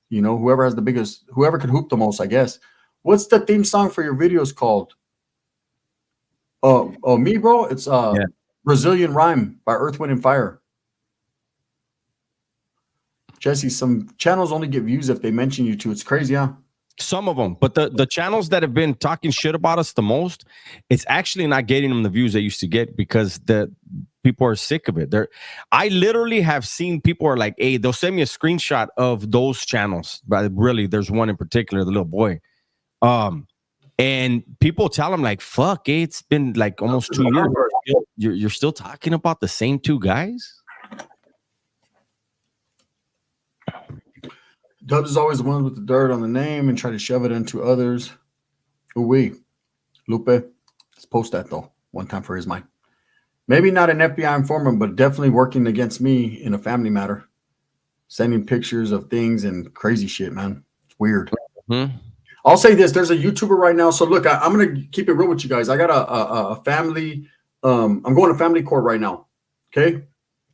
You know, whoever has the biggest, whoever can hoop the most, I guess. What's the theme song for your videos called? Oh, me, bro. It's Brazilian Rhyme by Earth, Wind, and Fire. Jesse, some channels only get views if they mention you too. It's crazy, huh? Some of them, but the channels that have been talking shit about us the most, it's actually not getting them the views they used to get because the people are sick of it. I literally have seen people are like, hey, they'll send me a screenshot of those channels. But really, there's one in particular, the little boy. And people tell him like, fuck, it's been like almost 2 years. You're still talking about the same two guys? Dubs is always the one with the dirt on the name and try to shove it into others. Ooh-wee. Lupe, let's post that, though, one time for his mic. Maybe not an FBI informant, but definitely working against me in a family matter. Sending pictures of things and crazy shit, man. It's weird. Mm-hmm. I'll say this. There's a YouTuber right now. So, look, I'm going to keep it real with you guys. I got a family. I'm going to family court right now. Okay?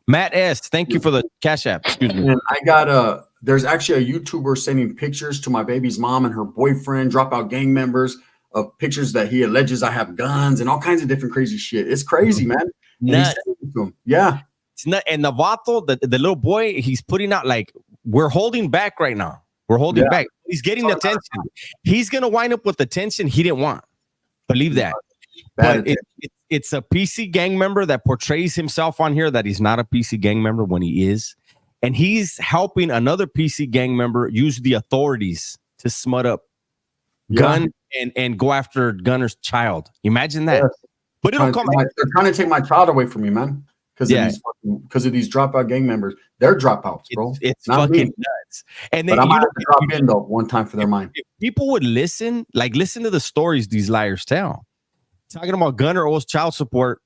Matt S., thank you for the Cash App. Excuse me. And I got there's actually a YouTuber sending pictures to my baby's mom and her boyfriend, dropout gang members, of pictures that he alleges I have guns and all kinds of different crazy shit. It's crazy, man. Nuts. Yeah. It's not, and Navato, the little boy, he's putting out like, we're holding back right now. We're holding back. He's getting the attention. He's going to wind up with the attention he didn't want. Believe that. But it's a PC gang member that portrays himself on here that he's not a PC gang member when he is. And he's helping another PC gang member use the authorities to smut up Gun and go after Gunner's child. Imagine that. But it'll come. They're trying to take my child away from me, man. Because of these dropout gang members. They're dropouts, bro. It's not fucking nuts. And then but I might have to drop in though one time for their mind. If people would listen to the stories these liars tell. Talking about Gunner owes child support,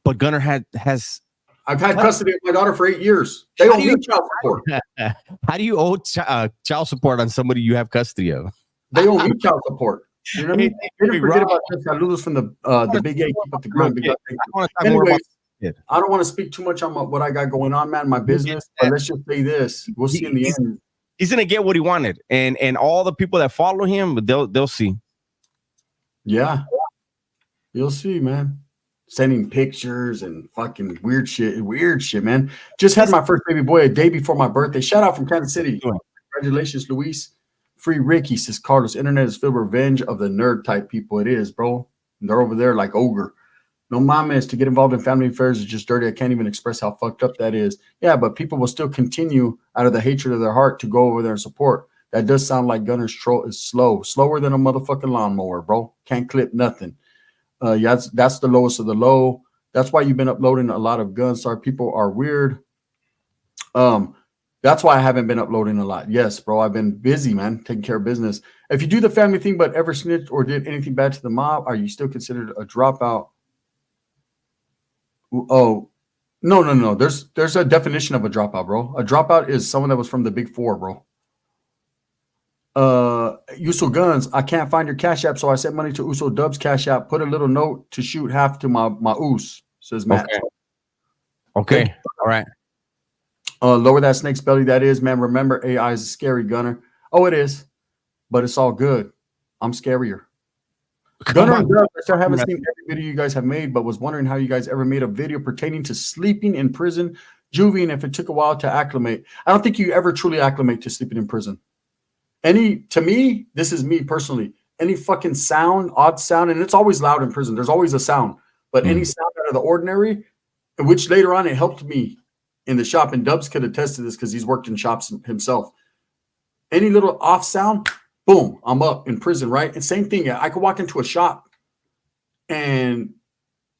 but Gunner has. I've had custody of my daughter for 8 years. They owe me child support. How do you owe child support on somebody you have custody of? They owe me child support. You know what I mean? Didn't forget about this. Saludos from the Big A. Keep up the grind. Anyways, I don't want to speak too much on what I got going on, man. My business. But let's just say this: we'll see in the end. He's gonna get what he wanted, and all the people that follow him, they'll see. Yeah, you'll see, man. sending pictures and fucking weird shit, man. Just had my first baby boy a day before my birthday. Shout out from Kansas City. Congratulations, Luis. Free Ricky, says Carlos. Internet is filled with revenge of the nerd type people. It is, bro. And they're over there like ogre. No mames, to get involved in family affairs is just dirty. I can't even express how fucked up that is. Yeah, but people will still continue out of the hatred of their heart to go over there and support. That does sound like Gunner's troll is slower than a motherfucking lawnmower, bro. Can't clip nothing. Yeah, that's the lowest of the low. That's why you've been uploading a lot of guns. Sorry, people are weird. That's why I haven't been uploading a lot. Yes, bro, I've been busy, man, taking care of business. If you do the family thing but ever snitched or did anything bad to the mob, are you still considered a dropout? Oh, no. There's a definition of a dropout, bro. A dropout is someone that was from the Big Four, bro. Uso Guns, I can't find your Cash App, so I sent money to Uso Dub's Cash App. Put a little note to shoot half to my Us, says Matt. Okay. All right. Lower that snake's belly. That is, man. Remember, AI is a scary, Gunner. Oh, it is, but it's all good. I'm scarier. Gunner and Dub, I haven't seen every video you guys have made, but was wondering how you guys ever made a video pertaining to sleeping in prison, juvie, and if it took a while to acclimate. I don't think you ever truly acclimate to sleeping in prison. To me, this is me personally. Any fucking sound, odd sound, and it's always loud in prison. There's always a sound, but any sound out of the ordinary, which later on it helped me in the shop, and Dubs could attest to this because he's worked in shops himself. Any little off sound, boom, I'm up in prison, right? And same thing, I could walk into a shop, and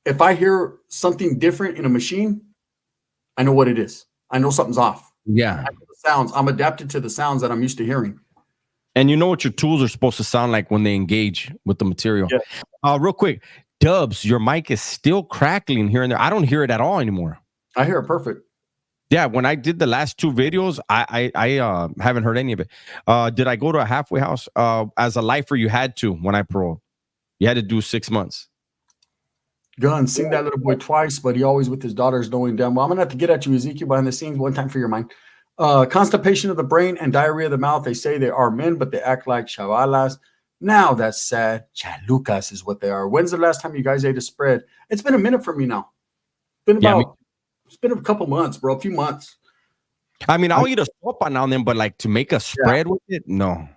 if I hear something different in a machine, I know what it is. I know something's off. Yeah. I know the sounds. I'm adapted to the sounds that I'm used to hearing. And you know what your tools are supposed to sound like when they engage with the material. Yeah. Real quick, Dubs, your mic is still crackling here and there. I don't hear it at all anymore. I hear it perfect. Yeah, when I did the last two videos, I haven't heard any of it. Did I go to a halfway house? As a lifer, you had to when I paroled. You had to do 6 months. Gun, seen that little boy twice, but he always with his daughters knowing damn well. I'm gonna have to get at you, Ezekiel, behind the scenes one time for your mind. Constipation of the brain and diarrhea of the mouth. They say they are men, but they act like chavalas. Now that's sad. Chalucas is what they are. When's the last time you guys ate a spread? It's been a minute for me now. It's been a couple months, bro. A few months. I mean, I'll eat a sopa now and then, but like to make a spread with it, no.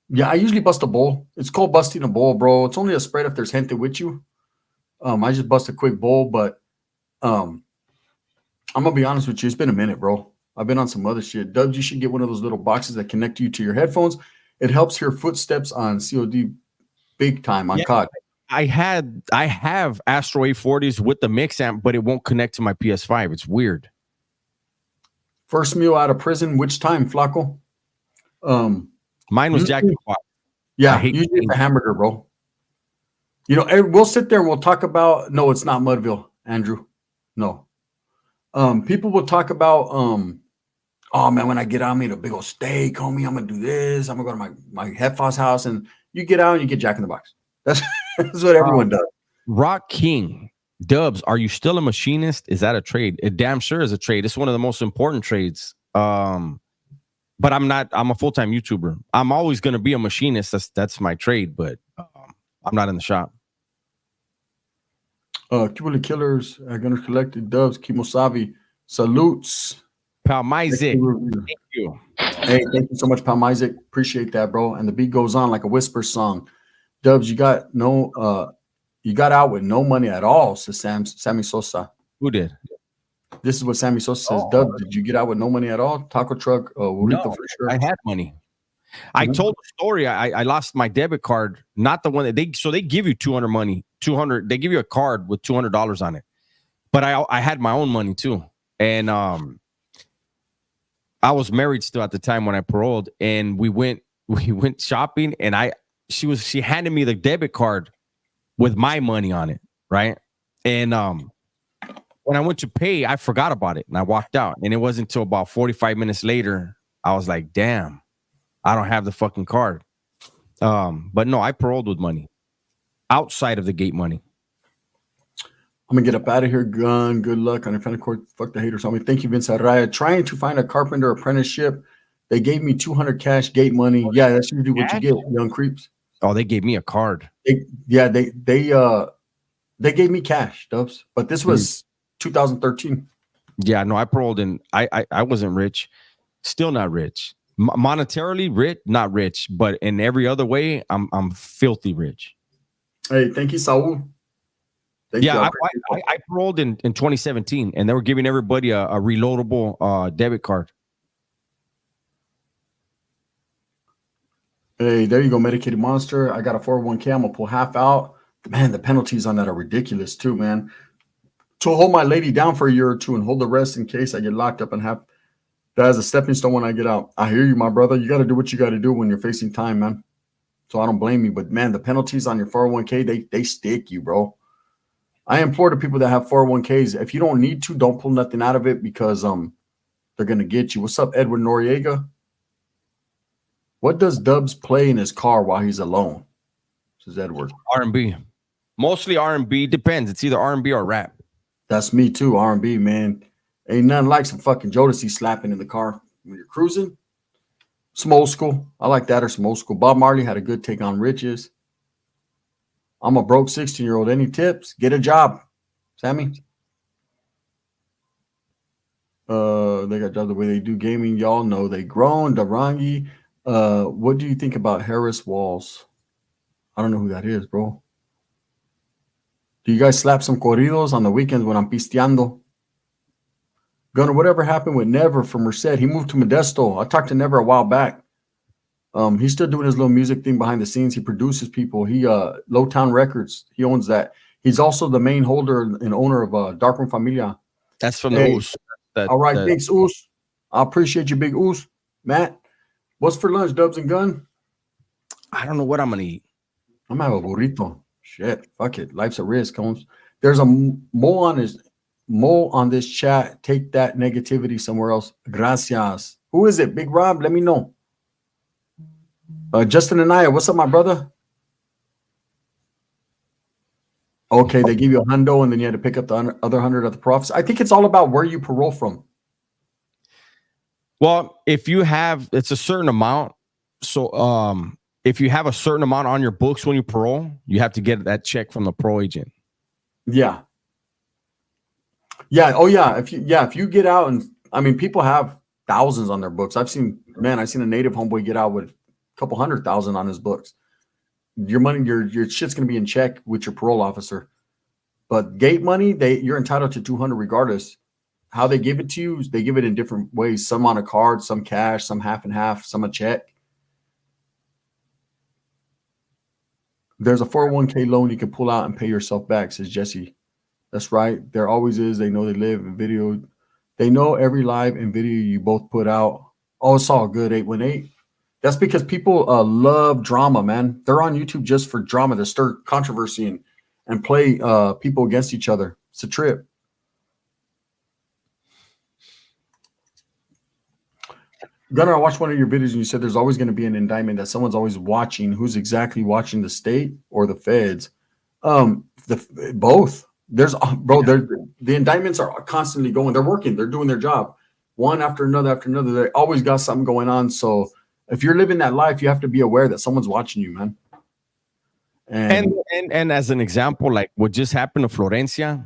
Yeah, I usually bust a bowl. It's called busting a bowl, bro. It's only a spread if there's gente with you. I just bust a quick bowl, but I'm gonna be honest with you. It's been a minute, bro. I've been on some other shit. Dubs, you should get one of those little boxes that connect you to your headphones. It helps hear footsteps on COD big time on COD. I have Astro A40s with the mix amp, but it won't connect to my PS5. It's weird. First meal out of prison, which time, Flaco? Mine was Jack. Yeah, usually it's a hamburger, bro. You know, we'll sit there and we'll talk about. No, it's not Mudville, Andrew. No. People will talk about. Oh man, when I get out, I'm eat a big old steak, homie. I'm gonna do this. I'm gonna go to my Heffa's house, and you get out and you get Jack in the Box. That's what everyone does. Rock King. Dubs, are you still a machinist? Is that a trade? It damn sure is a trade. It's one of the most important trades. But I'm not. I'm a full-time YouTuber. I'm always going to be a machinist. That's my trade. But I'm not in the shop. Cuba Killers, Gunners Collected, Dubs, Kimosavi, salutes. Palmizek. Thank you. Hey, thank you so much, Palmizek. Appreciate that, bro. And the beat goes on like a whisper song. Dubs, you got out with no money at all, says Sammy Sosa. Who did? This is what Sammy Sosa says. Dubs, did you get out with no money at all? Taco truck, no, for sure. I had money. I told the story. I lost my debit card, not the one that they give you $200. They give you a card with $200 on it. But I had my own money too. And I was married still at the time when I paroled, and we went shopping, and she handed me the debit card with my money on it, right? And when I went to pay, I forgot about it and I walked out. And it wasn't until about 45 minutes later, I was like, damn, I don't have the fucking card. But no, I paroled with money outside of the gate money. I'm gonna get up out of here. Gun. Good luck on your court. Fuck the haters on me. Thank you, Vince Araya. Trying to find a carpenter apprenticeship. They gave me 200 cash gate money. Yeah, that's usually what you get, young creeps. Oh, they gave me a card. They They gave me cash, Dubs, but this was 2013. Yeah, no, I paroled and I wasn't rich, still not rich. Monetarily rich, not rich, but in every other way, I'm filthy rich. Hey, thank you, Saul. Thank you. Yeah, appreciate it. I paroled in 2017, and they were giving everybody a reloadable debit card. Hey, there you go, medicated monster. I got a 401k. I'm gonna pull half out. Man, the penalties on that are ridiculous too, man. To hold my lady down for a year or two and hold the rest in case I get locked up and have that as a stepping stone when I get out. I hear you, my brother. You got to do what you got to do when you're facing time, man. So I don't blame you, but man, the penalties on your 401k, they stick you, bro. I implore the people that have 401ks, if you don't need to, don't pull nothing out of it because they're gonna get you. What's up, Edward Noriega? What does Dubs play in his car while he's alone? This is Edward. R&B, mostly R&B. Depends. It's either R&B or rap. That's me too, R&B, man. Ain't nothing like some fucking Jodeci slapping in the car when you're cruising. Some old school. I like that or some old school. Bob Marley had a good take on riches. I'm a broke 16-year-old. Any tips? Get a job. Sammy? They got jobs the way they do gaming. Y'all know they grown. Darangi. What do you think about Harris Walls? I don't know who that is, bro. Do you guys slap some corridos on the weekends when I'm pisteando? Gunner, whatever happened with Never from Merced? He moved to Modesto. I talked to Never a while back. He's still doing his little music thing behind the scenes. He produces people. He Lowtown Records. He owns that. He's also the main holder and owner of Darkroom Familia. That's from the Oos. All right, thanks, Oos. I appreciate you, big Oos. Matt, what's for lunch, Dubs and Gun? I don't know what I'm gonna eat. I'm gonna have a burrito. Shit, fuck it. Life's a risk, Holmes. There's a mole on this chat. Take that negativity somewhere else. Gracias. Who is it? Big Rob, let me know. Justin and I, what's up, my brother? Okay, they give you $100 and then you had to pick up the other 100 at the profits. I think it's all about where you parole from. Well, if you have, it's a certain amount. So, if you have a certain amount on your books when you parole, you have to get that check from the parole agent. Yeah. Yeah. Oh, yeah. If you get out, and I mean, people have thousands on their books. I've seen a native homeboy get out with a couple 100,000 on his books. Your money, your shit's gonna be in check with your parole officer. But gate money, you're entitled to 200 regardless. How they give it to you, they give it in different ways. Some on a card, some cash, some half and half, some a check. There's a 401k loan you can pull out and pay yourself back, says Jesse. That's right. There always is. They know they live in video. They know every live and video you both put out. Oh, it's all good, 818. That's because people love drama, man. They're on YouTube just for drama to stir controversy and play people against each other. It's a trip. Gunnar, I watched one of your videos and you said there's always going to be an indictment that someone's always watching. Who's exactly watching, the state or the feds? Both. The indictments are constantly going. They're working. They're doing their job. One after another after another. They always got something going on. So if you're living that life, you have to be aware that someone's watching you, man. And as an example, like what just happened to Florencia,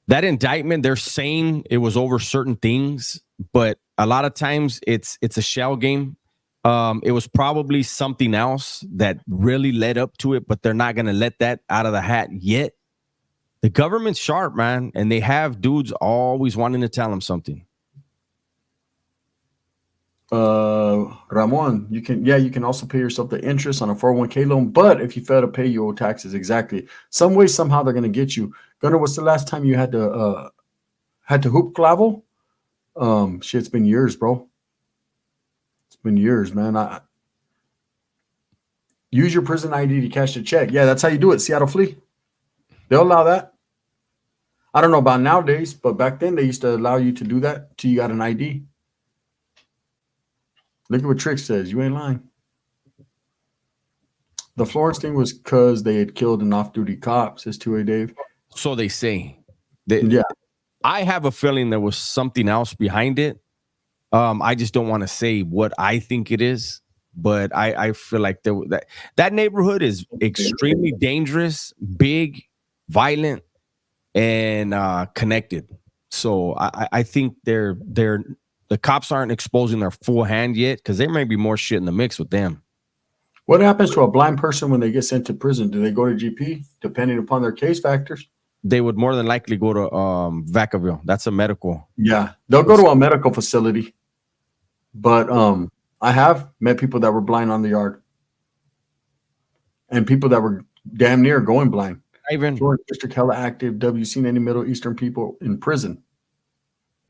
that indictment, they're saying it was over certain things, but a lot of times it's a shell game. It was probably something else that really led up to it, but they're not going to let that out of the hat yet. The government's sharp, man, and they have dudes always wanting to tell them something. Ramon, you can also pay yourself the interest on a 401k loan, but if you fail to pay, you owe taxes. Exactly. Some way, somehow they're going to get you. Gunnar, what's the last time you had to hoop clavel? Shit, it's been years, bro. It's been years, man. Use your prison ID to cash the check. Yeah, that's how you do it. Seattle Flea. They'll allow that. I don't know about nowadays, but back then they used to allow you to do that till you got an ID. Look at what Trick says. You ain't lying. The Florence thing was because they had killed an off-duty cop, says 2A Dave. So they say. Yeah. I have a feeling there was something else behind it. I just don't want to say what I think it is. but I feel like that neighborhood is extremely dangerous, big, violent, and connected. So I think the cops aren't exposing their full hand yet because there may be more shit in the mix with them. What happens to a blind person when they get sent to prison? Do they go to GP depending upon their case factors? They would more than likely go to Vacaville. That's a medical. Yeah, they'll go to a medical facility. But I have met people that were blind on the yard, and people that were damn near going blind. Even Florida District hella active. W, seen any Middle Eastern people in prison?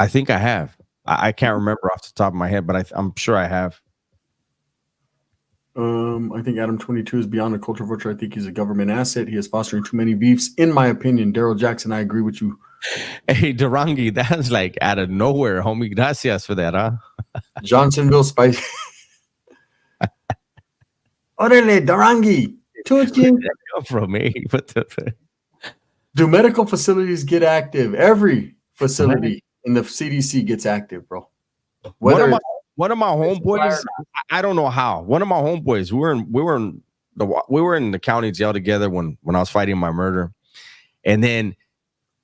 I think I have. I can't remember off the top of my head, but I'm sure I have. I think Adam 22 is beyond a culture vulture. I think he's a government asset. He is fostering too many beefs, in my opinion. Daryl Jackson, I agree with you. Hey, Durangi, that's like out of nowhere, homie. Gracias for that, huh? Johnsonville Spice. Orale, Durangi. From me. Do medical facilities get active? Every facility in the CDC gets active, bro. One of my homeboys, I don't know how. One of my homeboys, we were in the county jail together when I was fighting my murder, and then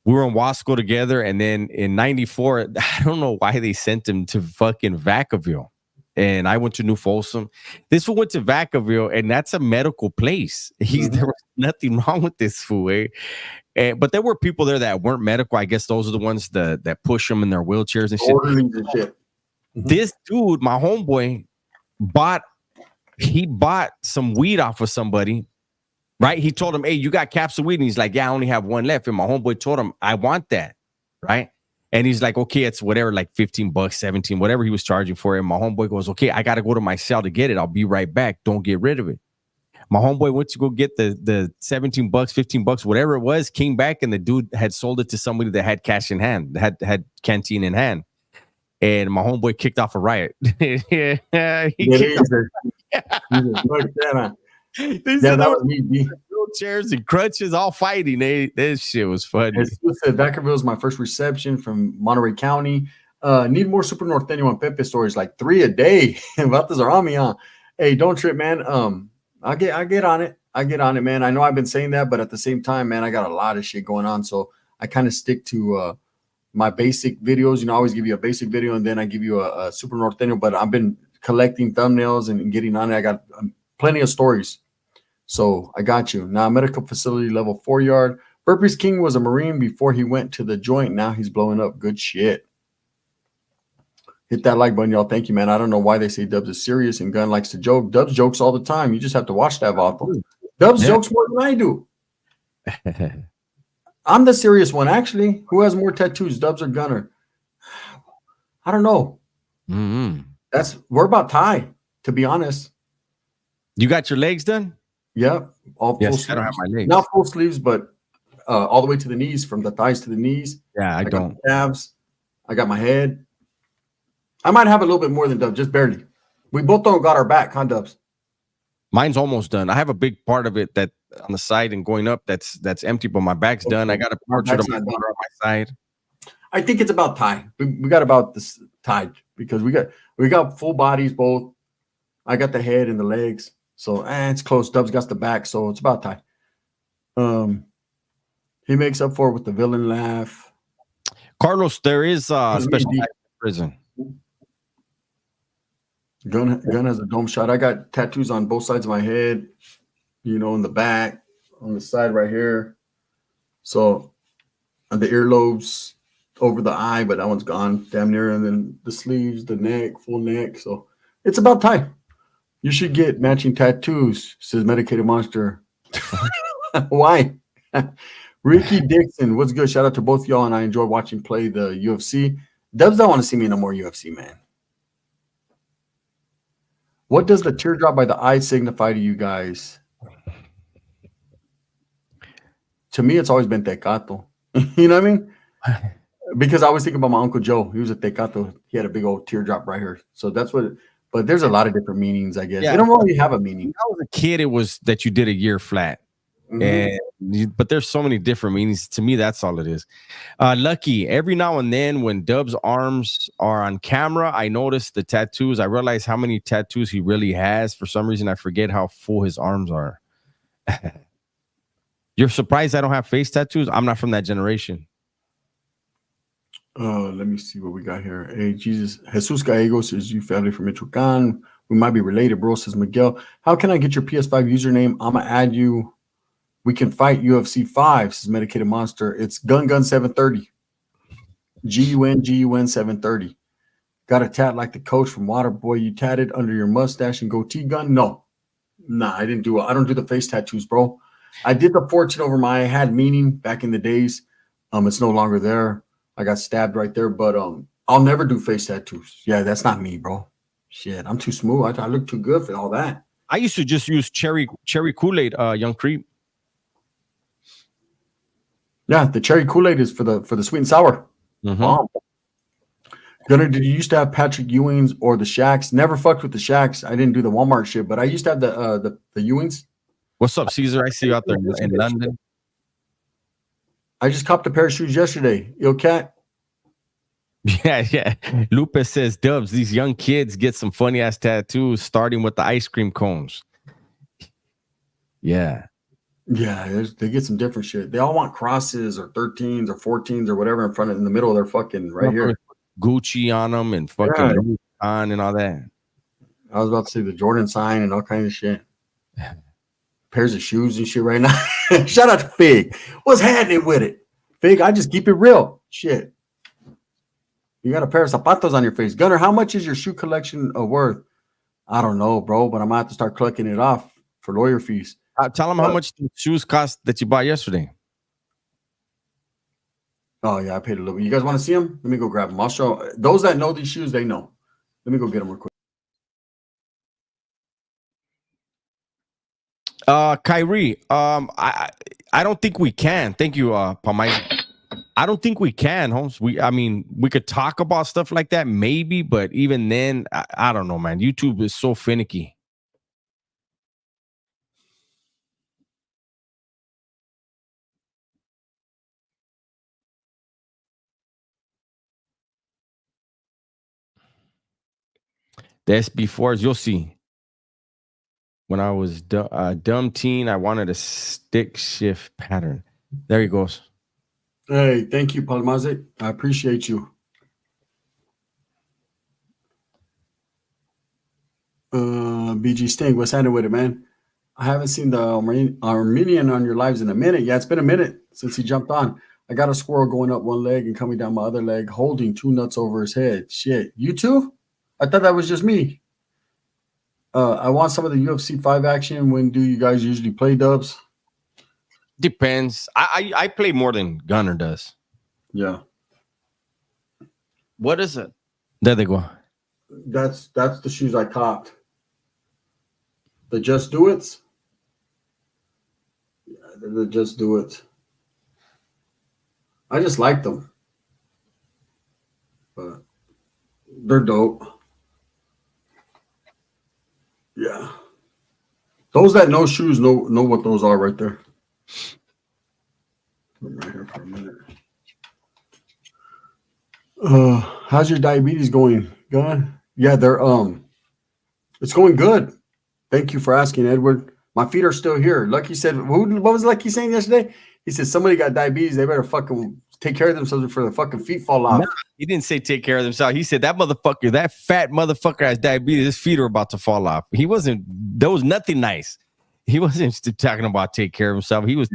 we were in Wasco together. And then in '94, I don't know why they sent him to fucking Vacaville, and I went to New Folsom. This fool went to Vacaville, and that's a medical place. There was nothing wrong with this fool, but there were people there that weren't medical. I guess those are the ones that push them in their wheelchairs and shit. Orderlies and shit. This dude, my homeboy, bought some weed off of somebody, right? He told him, "Hey, you got caps of weed?" And he's like, "Yeah, I only have one left." And my homeboy told him, "I want that," right? And he's like, "Okay, it's whatever, like $15, 17, whatever he was charging for it." And my homeboy goes, "Okay, I got to go to my cell to get it. I'll be right back. Don't get rid of it." My homeboy went to go get the $17, $15, whatever it was, came back, and the dude had sold it to somebody that had cash in hand, had canteen in hand. And my homeboy kicked off a riot. He kicked wheelchairs and crutches, all fighting. This shit was funny. Vacaville is my first reception from Monterey County. Need more Super Norteño and Pepe stories, like 3 a day. Vatos are on me, huh? Hey, don't trip, man. I get on it. I get on it, man. I know I've been saying that, but at the same time, man, I got a lot of shit going on. So I kind of stick to my basic videos. I always give you a basic video, and then I give you a Super Norteño. But I've been collecting thumbnails and getting on it. I got plenty of stories. So I got you. Now, medical facility level 4 yard. Burpees King was a Marine before he went to the joint. Now he's blowing up. Good shit. Hit that like button, y'all. Thank you, man. I don't know why they say Dubs is serious and Gun likes to joke. Dubs jokes all the time. You just have to watch that, Vato. Dubs jokes more than I do. I'm the serious one, actually. Who has more tattoos, Dubs or Gunner? I don't know. We're about tie, to be honest. You got your legs done? Yeah, all full sleeves. I don't have my legs. Not full sleeves, but all the way to the knees, from the thighs to the knees. Yeah, I don't. Got the calves. I got my head. I might have a little bit more than Dubs, just barely. We both don't got our back, huh, Dubs? Mine's almost done. I have a big part of it that on the side and going up that's empty, but my back's done. I got a portrait of my daughter on my side. I think it's about tie. We got about this tied because we got full bodies both. I got the head and the legs, so it's close. Dubs got the back, so it's about tie. He makes up for it with the villain laugh. Carlos, there is special prison. Gun has a dome shot. I got tattoos on both sides of my head, in the back, on the side right here. So, and the earlobes over the eye, but that one's gone damn near. And then the sleeves, the neck, full neck. So it's about time. You should get matching tattoos, says Medicated Monster. Why? Ricky Dixon, what's good? Shout out to both y'all, and I enjoy watching play the UFC. Dubs don't want to see me no more UFC, man. What does the teardrop by the eye signify to you guys? To me, it's always been tecato. You know what I mean? Because I always think about my Uncle Joe. He was a tecato. He had a big old teardrop right here. So that's what but there's a lot of different meanings, I guess. Yeah. They don't really have a meaning. When I was a kid, it was that you did a year flat. But there's so many different meanings. To me, that's all it is. Lucky, every now and then when Dub's arms are on camera, I notice the tattoos. I realize how many tattoos he really has. For some reason, I forget how full his arms are. You're surprised I don't have face tattoos? I'm not from that generation. Let me see what we got here. Hey, Jesus. Jesus Gallegos says, you family from Michoacan. We might be related, bro, says Miguel. How can I get your PS5 username? I'm going to add you. We can fight UFC 5, says Medicated Monster. It's Gun 730. GUN 730. Got a tat like the coach from Waterboy. You tatted under your mustache and goatee gun? No. Nah, I didn't do it. I don't do the face tattoos, bro. I did the 14 over my head meaning back in the days. It's no longer there. I got stabbed right there, but I'll never do face tattoos. Yeah, that's not me, bro. Shit, I'm too smooth. I look too good for all that. I used to just use cherry Kool-Aid, Young Creep. Yeah, the cherry Kool-Aid is for the sweet and sour. Mm-hmm. Gunner, did you used to have Patrick Ewings or the Shacks? Never fucked with the Shacks. I didn't do the Walmart shit, but I used to have the Ewings. What's up, Caesar? I see you out there in London. I just copped a pair of shoes yesterday. Yo, cat. Yeah. Lupe says, Dubs, these young kids get some funny ass tattoos, starting with the ice cream cones. Yeah. Yeah, they get some different shit. They all want crosses or 13s or 14s or whatever in the middle of their fucking right here. Gucci on them and fucking on and all that. I was about to say the Jordan sign and all kinds of shit. Pairs of shoes and shit right now. Shout out to Fig. What's happening with it? Fig, I just keep it real. Shit. You got a pair of zapatos on your face. Gunner, how much is your shoe collection worth? I don't know, bro, but I'm going to have to start collecting it off for lawyer fees. Tell them how much the shoes cost that you bought yesterday. Oh, yeah, I paid a little bit. You guys want to see them? Let me go grab them. I'll show. Those that know these shoes, they know. Let me go get them real quick. Kyrie, I don't think we can. Thank you, Palmay. I don't think we can, Holmes. We could talk about stuff like that, maybe, but even then, I don't know, man. YouTube is so finicky. The SB4s, you'll see. When I was dumb teen, I wanted a stick shift pattern. There he goes. Hey, thank you, Palmaze. I appreciate you. BG Sting, what's happening with it, man? I haven't seen the Armenian on your lives in a minute. Yeah, it's been a minute since he jumped on. I got a squirrel going up one leg and coming down my other leg, holding two nuts over his head. Shit, you too? I thought that was just me. I want some of the UFC 5 action. When do you guys usually play, Dubs? Depends. I play more than Gunner does. Yeah. What is it? There they go. That's the shoes I copped. The Just Do It's. Yeah, they're the Just Do It. I just like them. But they're dope. Yeah. Those that know shoes know what those are right there. I'm right here for a minute. How's your diabetes going, Gun? Yeah, they're it's going good. Thank you for asking, Edward. My feet are still here. Lucky said, what was Lucky saying yesterday? He said somebody got diabetes. They better fucking take care of themselves before their fucking feet fall off. No, he didn't say take care of themselves. He said that fat motherfucker has diabetes. His feet are about to fall off. There was nothing nice. He wasn't talking about take care of himself. He was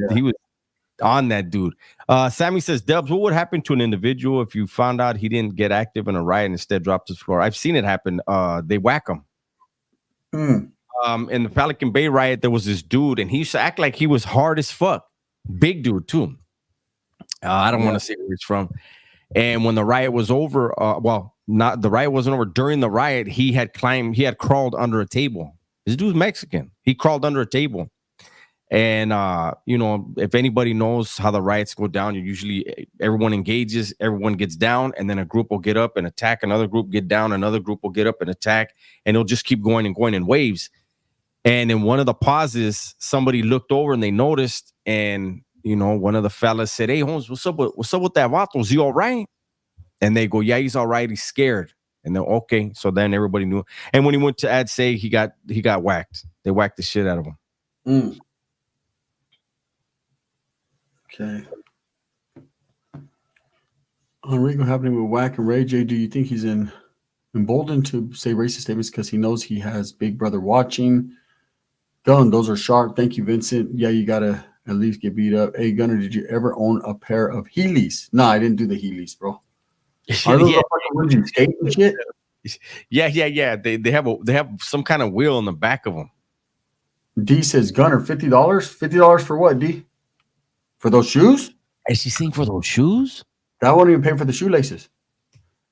on that dude. Sammy says, Dubs, what would happen to an individual if you found out he didn't get active in a riot and instead dropped to the floor? I've seen it happen. They whack him. In the Pelican Bay riot, there was this dude, and he used to act like he was hard as fuck. Big dude, too. I don't want to say where he's from. And when the riot was over, the riot wasn't over. During the riot, he had crawled under a table. This dude's Mexican. He crawled under a table. And, if anybody knows how the riots go down, usually everyone engages, everyone gets down, and then a group will get up and attack, another group get down, another group will get up and attack, and it'll just keep going and going in waves. And in one of the pauses, somebody looked over and they noticed, and one of the fellas said, "Hey, Holmes, what's up with that vato? Is he all right?" And they go, "Yeah, he's all right. He's scared." And then okay, so then everybody knew. And when he went to Ad Say, he got whacked. They whacked the shit out of him. Mm. Okay. Enrico happening with Whack and Ray J. Do you think he's emboldened to say racist statements because he knows he has Big Brother watching? Gun, those are sharp. Thank you, Vincent. Yeah, you gotta at least get beat up. Hey, Gunner, did you ever own a pair of Heelys? No, I didn't do the Heelys, bro. Are those Yeah. fucking ones you skate and shit? Yeah. They have some kind of wheel in the back of them. D says, Gunner, $50? $50 for what, D? For those shoes? Is she saying for those shoes? That won't even pay for the shoelaces.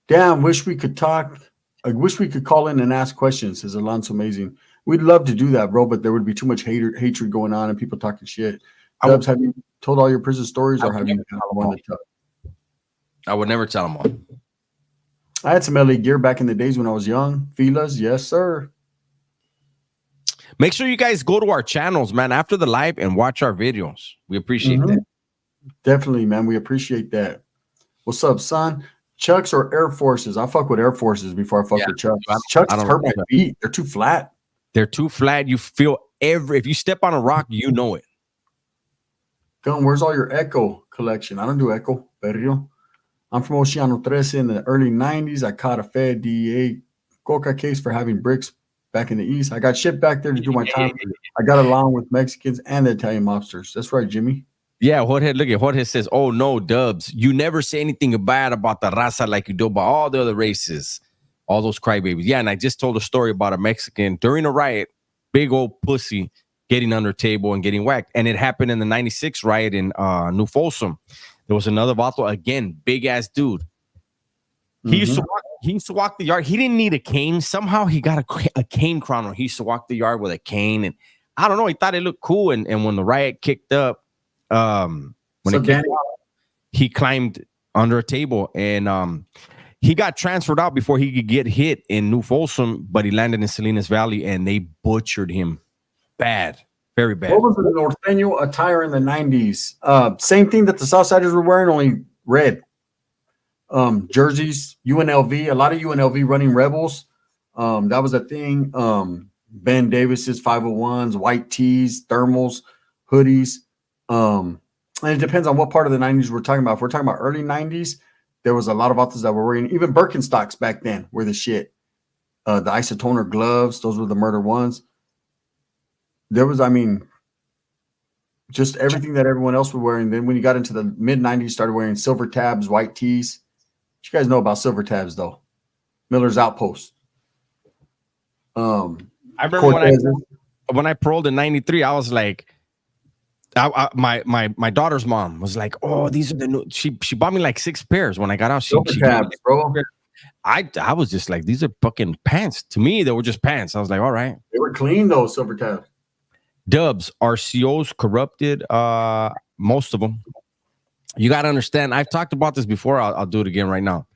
Damn, wish we could talk. I wish we could call in and ask questions, says Alonso Amazing. We'd love to do that, bro, but there would be too much hatred going on and people talking shit. Dubs, have you told all your prison stories or have you one to tell? I would never tell them all. I had some LA gear back in the days when I was young. Filas, yes, sir. Make sure you guys go to our channels, man, after the live and watch our videos. We appreciate that. Definitely, man. We appreciate that. What's up, son? Chucks or Air Forces? I fuck with Air Forces before I fuck with Chucks. Chucks hurt my feet. They're too flat. They're too flat. You feel if you step on a rock, you know it. Gun, where's all your Echo collection? I don't do Echo, perro. I'm from Oceano 13 in the early 90s. I caught a Fed DEA coca case for having bricks back in the East. I got shipped back there to do my time. I got along with Mexicans and the Italian mobsters. That's right, Jimmy. Yeah, Jorge, look at Jorge says, "Oh no, Dubs, you never say anything bad about the raza like you do about all the other races, all those crybabies." Yeah, and I just told a story about a Mexican during a riot, big old pussy getting under a table and getting whacked, and it happened in the '96 riot in New Folsom. There was another vato, again, big ass dude. He used to walk the yard. He didn't need a cane. Somehow he got a cane crown. He used to walk the yard with a cane, and I don't know. He thought it looked cool. And when the riot kicked up. He climbed under a table and he got transferred out before he could get hit in New Folsom, but he landed in Salinas Valley and they butchered him bad, very bad. What was the Norteño attire in the 90s? Same thing that the Southsiders were wearing, only red. Jerseys, UNLV, a lot of UNLV running Rebels. That was a thing. Ben Davis's 501s, white tees, thermals, hoodies. And it depends on what part of the 90s we're talking about. If we're talking about early 90s, there was a lot of authors that were wearing even Birkenstocks back then were the shit. The isotoner gloves, those were the murder ones. There was, just everything that everyone else was wearing. Then when you got into the mid 90s, started wearing silver tabs, white tees. What you guys know about silver tabs though? Miller's Outpost. I remember when I paroled in '93, I was like, my daughter's mom was like, "Oh, these are the new." She bought me like 6 pairs when I got out. She tabs, bro. I was just like, these are fucking pants. To me, they were just pants. I was like, all right. They were clean though, silver tabs. Dubs, RCOs corrupted. Most of them. You got to understand. I've talked about this before. I'll do it again right now.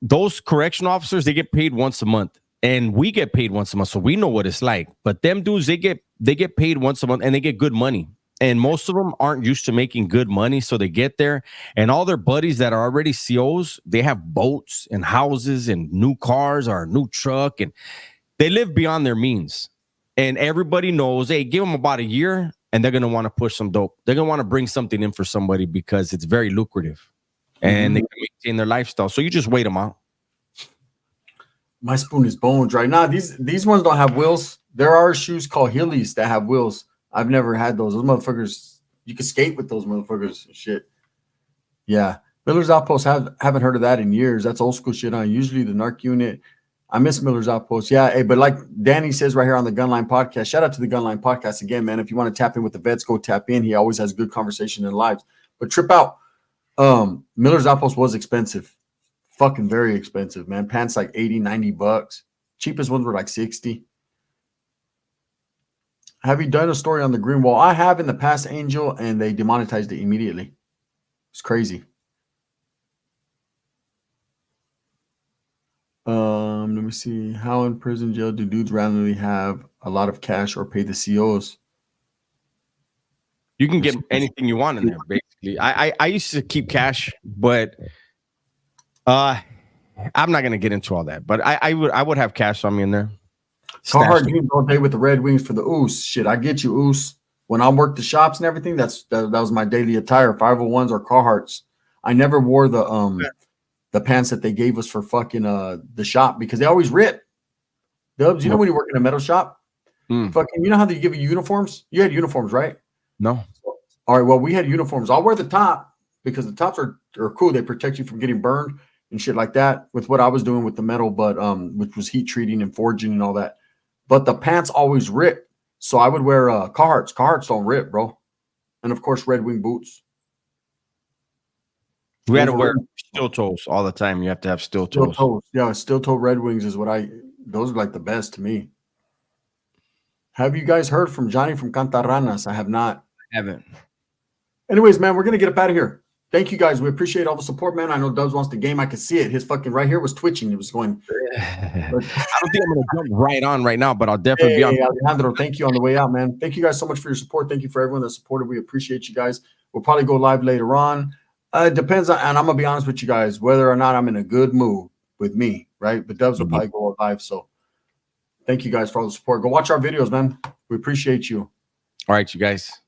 Those correction officers, they get paid once a month. And we get paid once a month, so we know what it's like. But them dudes, they get paid once a month, and they get good money. And most of them aren't used to making good money, so they get there. And all their buddies that are already COs, they have boats and houses and new cars or a new truck, and they live beyond their means. And everybody knows, hey, give them about a year, and they're gonna want to push some dope. They're gonna want to bring something in for somebody because it's very lucrative, and they can maintain their lifestyle. So you just wait them out. My spoon is bones right now. These ones don't have wheels. There are shoes called Heelys that have wheels. I've never had those. Those motherfuckers, you can skate with those motherfuckers and shit. Yeah. Miller's Outpost, haven't heard of that in years. That's old school shit on. Usually the narc unit. I miss Miller's Outpost. Yeah, hey, but like Danny says right here on the Gunline Podcast, shout out to the Gunline Podcast again, man. If you want to tap in with the vets, go tap in. He always has good conversation in lives. But trip out. Miller's Outpost was expensive. Fucking very expensive, man. Pants like $80-$90. Cheapest ones were like 60. Have you done a story on the Green Wall? I have in the past, Angel, and they demonetized it immediately. It's crazy. Let me see. How in prison jail do dudes randomly have a lot of cash or pay the COs? You can get anything you want in there, basically. I used to keep cash, but I'm not gonna get into all that. But I would have cash on me in there. Carhartt jeans all day with the Red Wings for the Oos. Shit, I get you, Oos. When I worked the shops and everything, that was my daily attire. 501s or Carhartts. I never wore the pants that they gave us for fucking the shop because they always rip. Dubs, you know when you work in a metal shop, fucking, you know how they give you uniforms? You had uniforms, right? No. All right. Well, we had uniforms. I'll wear the top because the tops are cool. They protect you from getting burned and shit like that. With what I was doing with the metal, but which was heat treating and forging and all that. But the pants always rip, so I would wear Carhartts. Carhartts don't rip, bro. And of course, Red Wing boots. We had to wear steel toes all the time. You have to have steel toes. Yeah, steel toe Red Wings is what those are like the best to me. Have you guys heard from Johnny from Cantaranas? I have not. I haven't. Anyways, man, we're going to get up out of here. Thank you, guys. We appreciate all the support, man. I know Dubs wants the game. I could see it. His fucking right here was twitching. It was going. I don't think I'm going to jump right on right now, but I'll definitely be on. Alejandro, thank you on the way out, man. Thank you guys so much for your support. Thank you for everyone that supported. We appreciate you guys. We'll probably go live later on. It depends on, and I'm going to be honest with you guys, whether or not I'm in a good mood with me, right? But Dubs will probably go live. So thank you guys for all the support. Go watch our videos, man. We appreciate you. All right, you guys.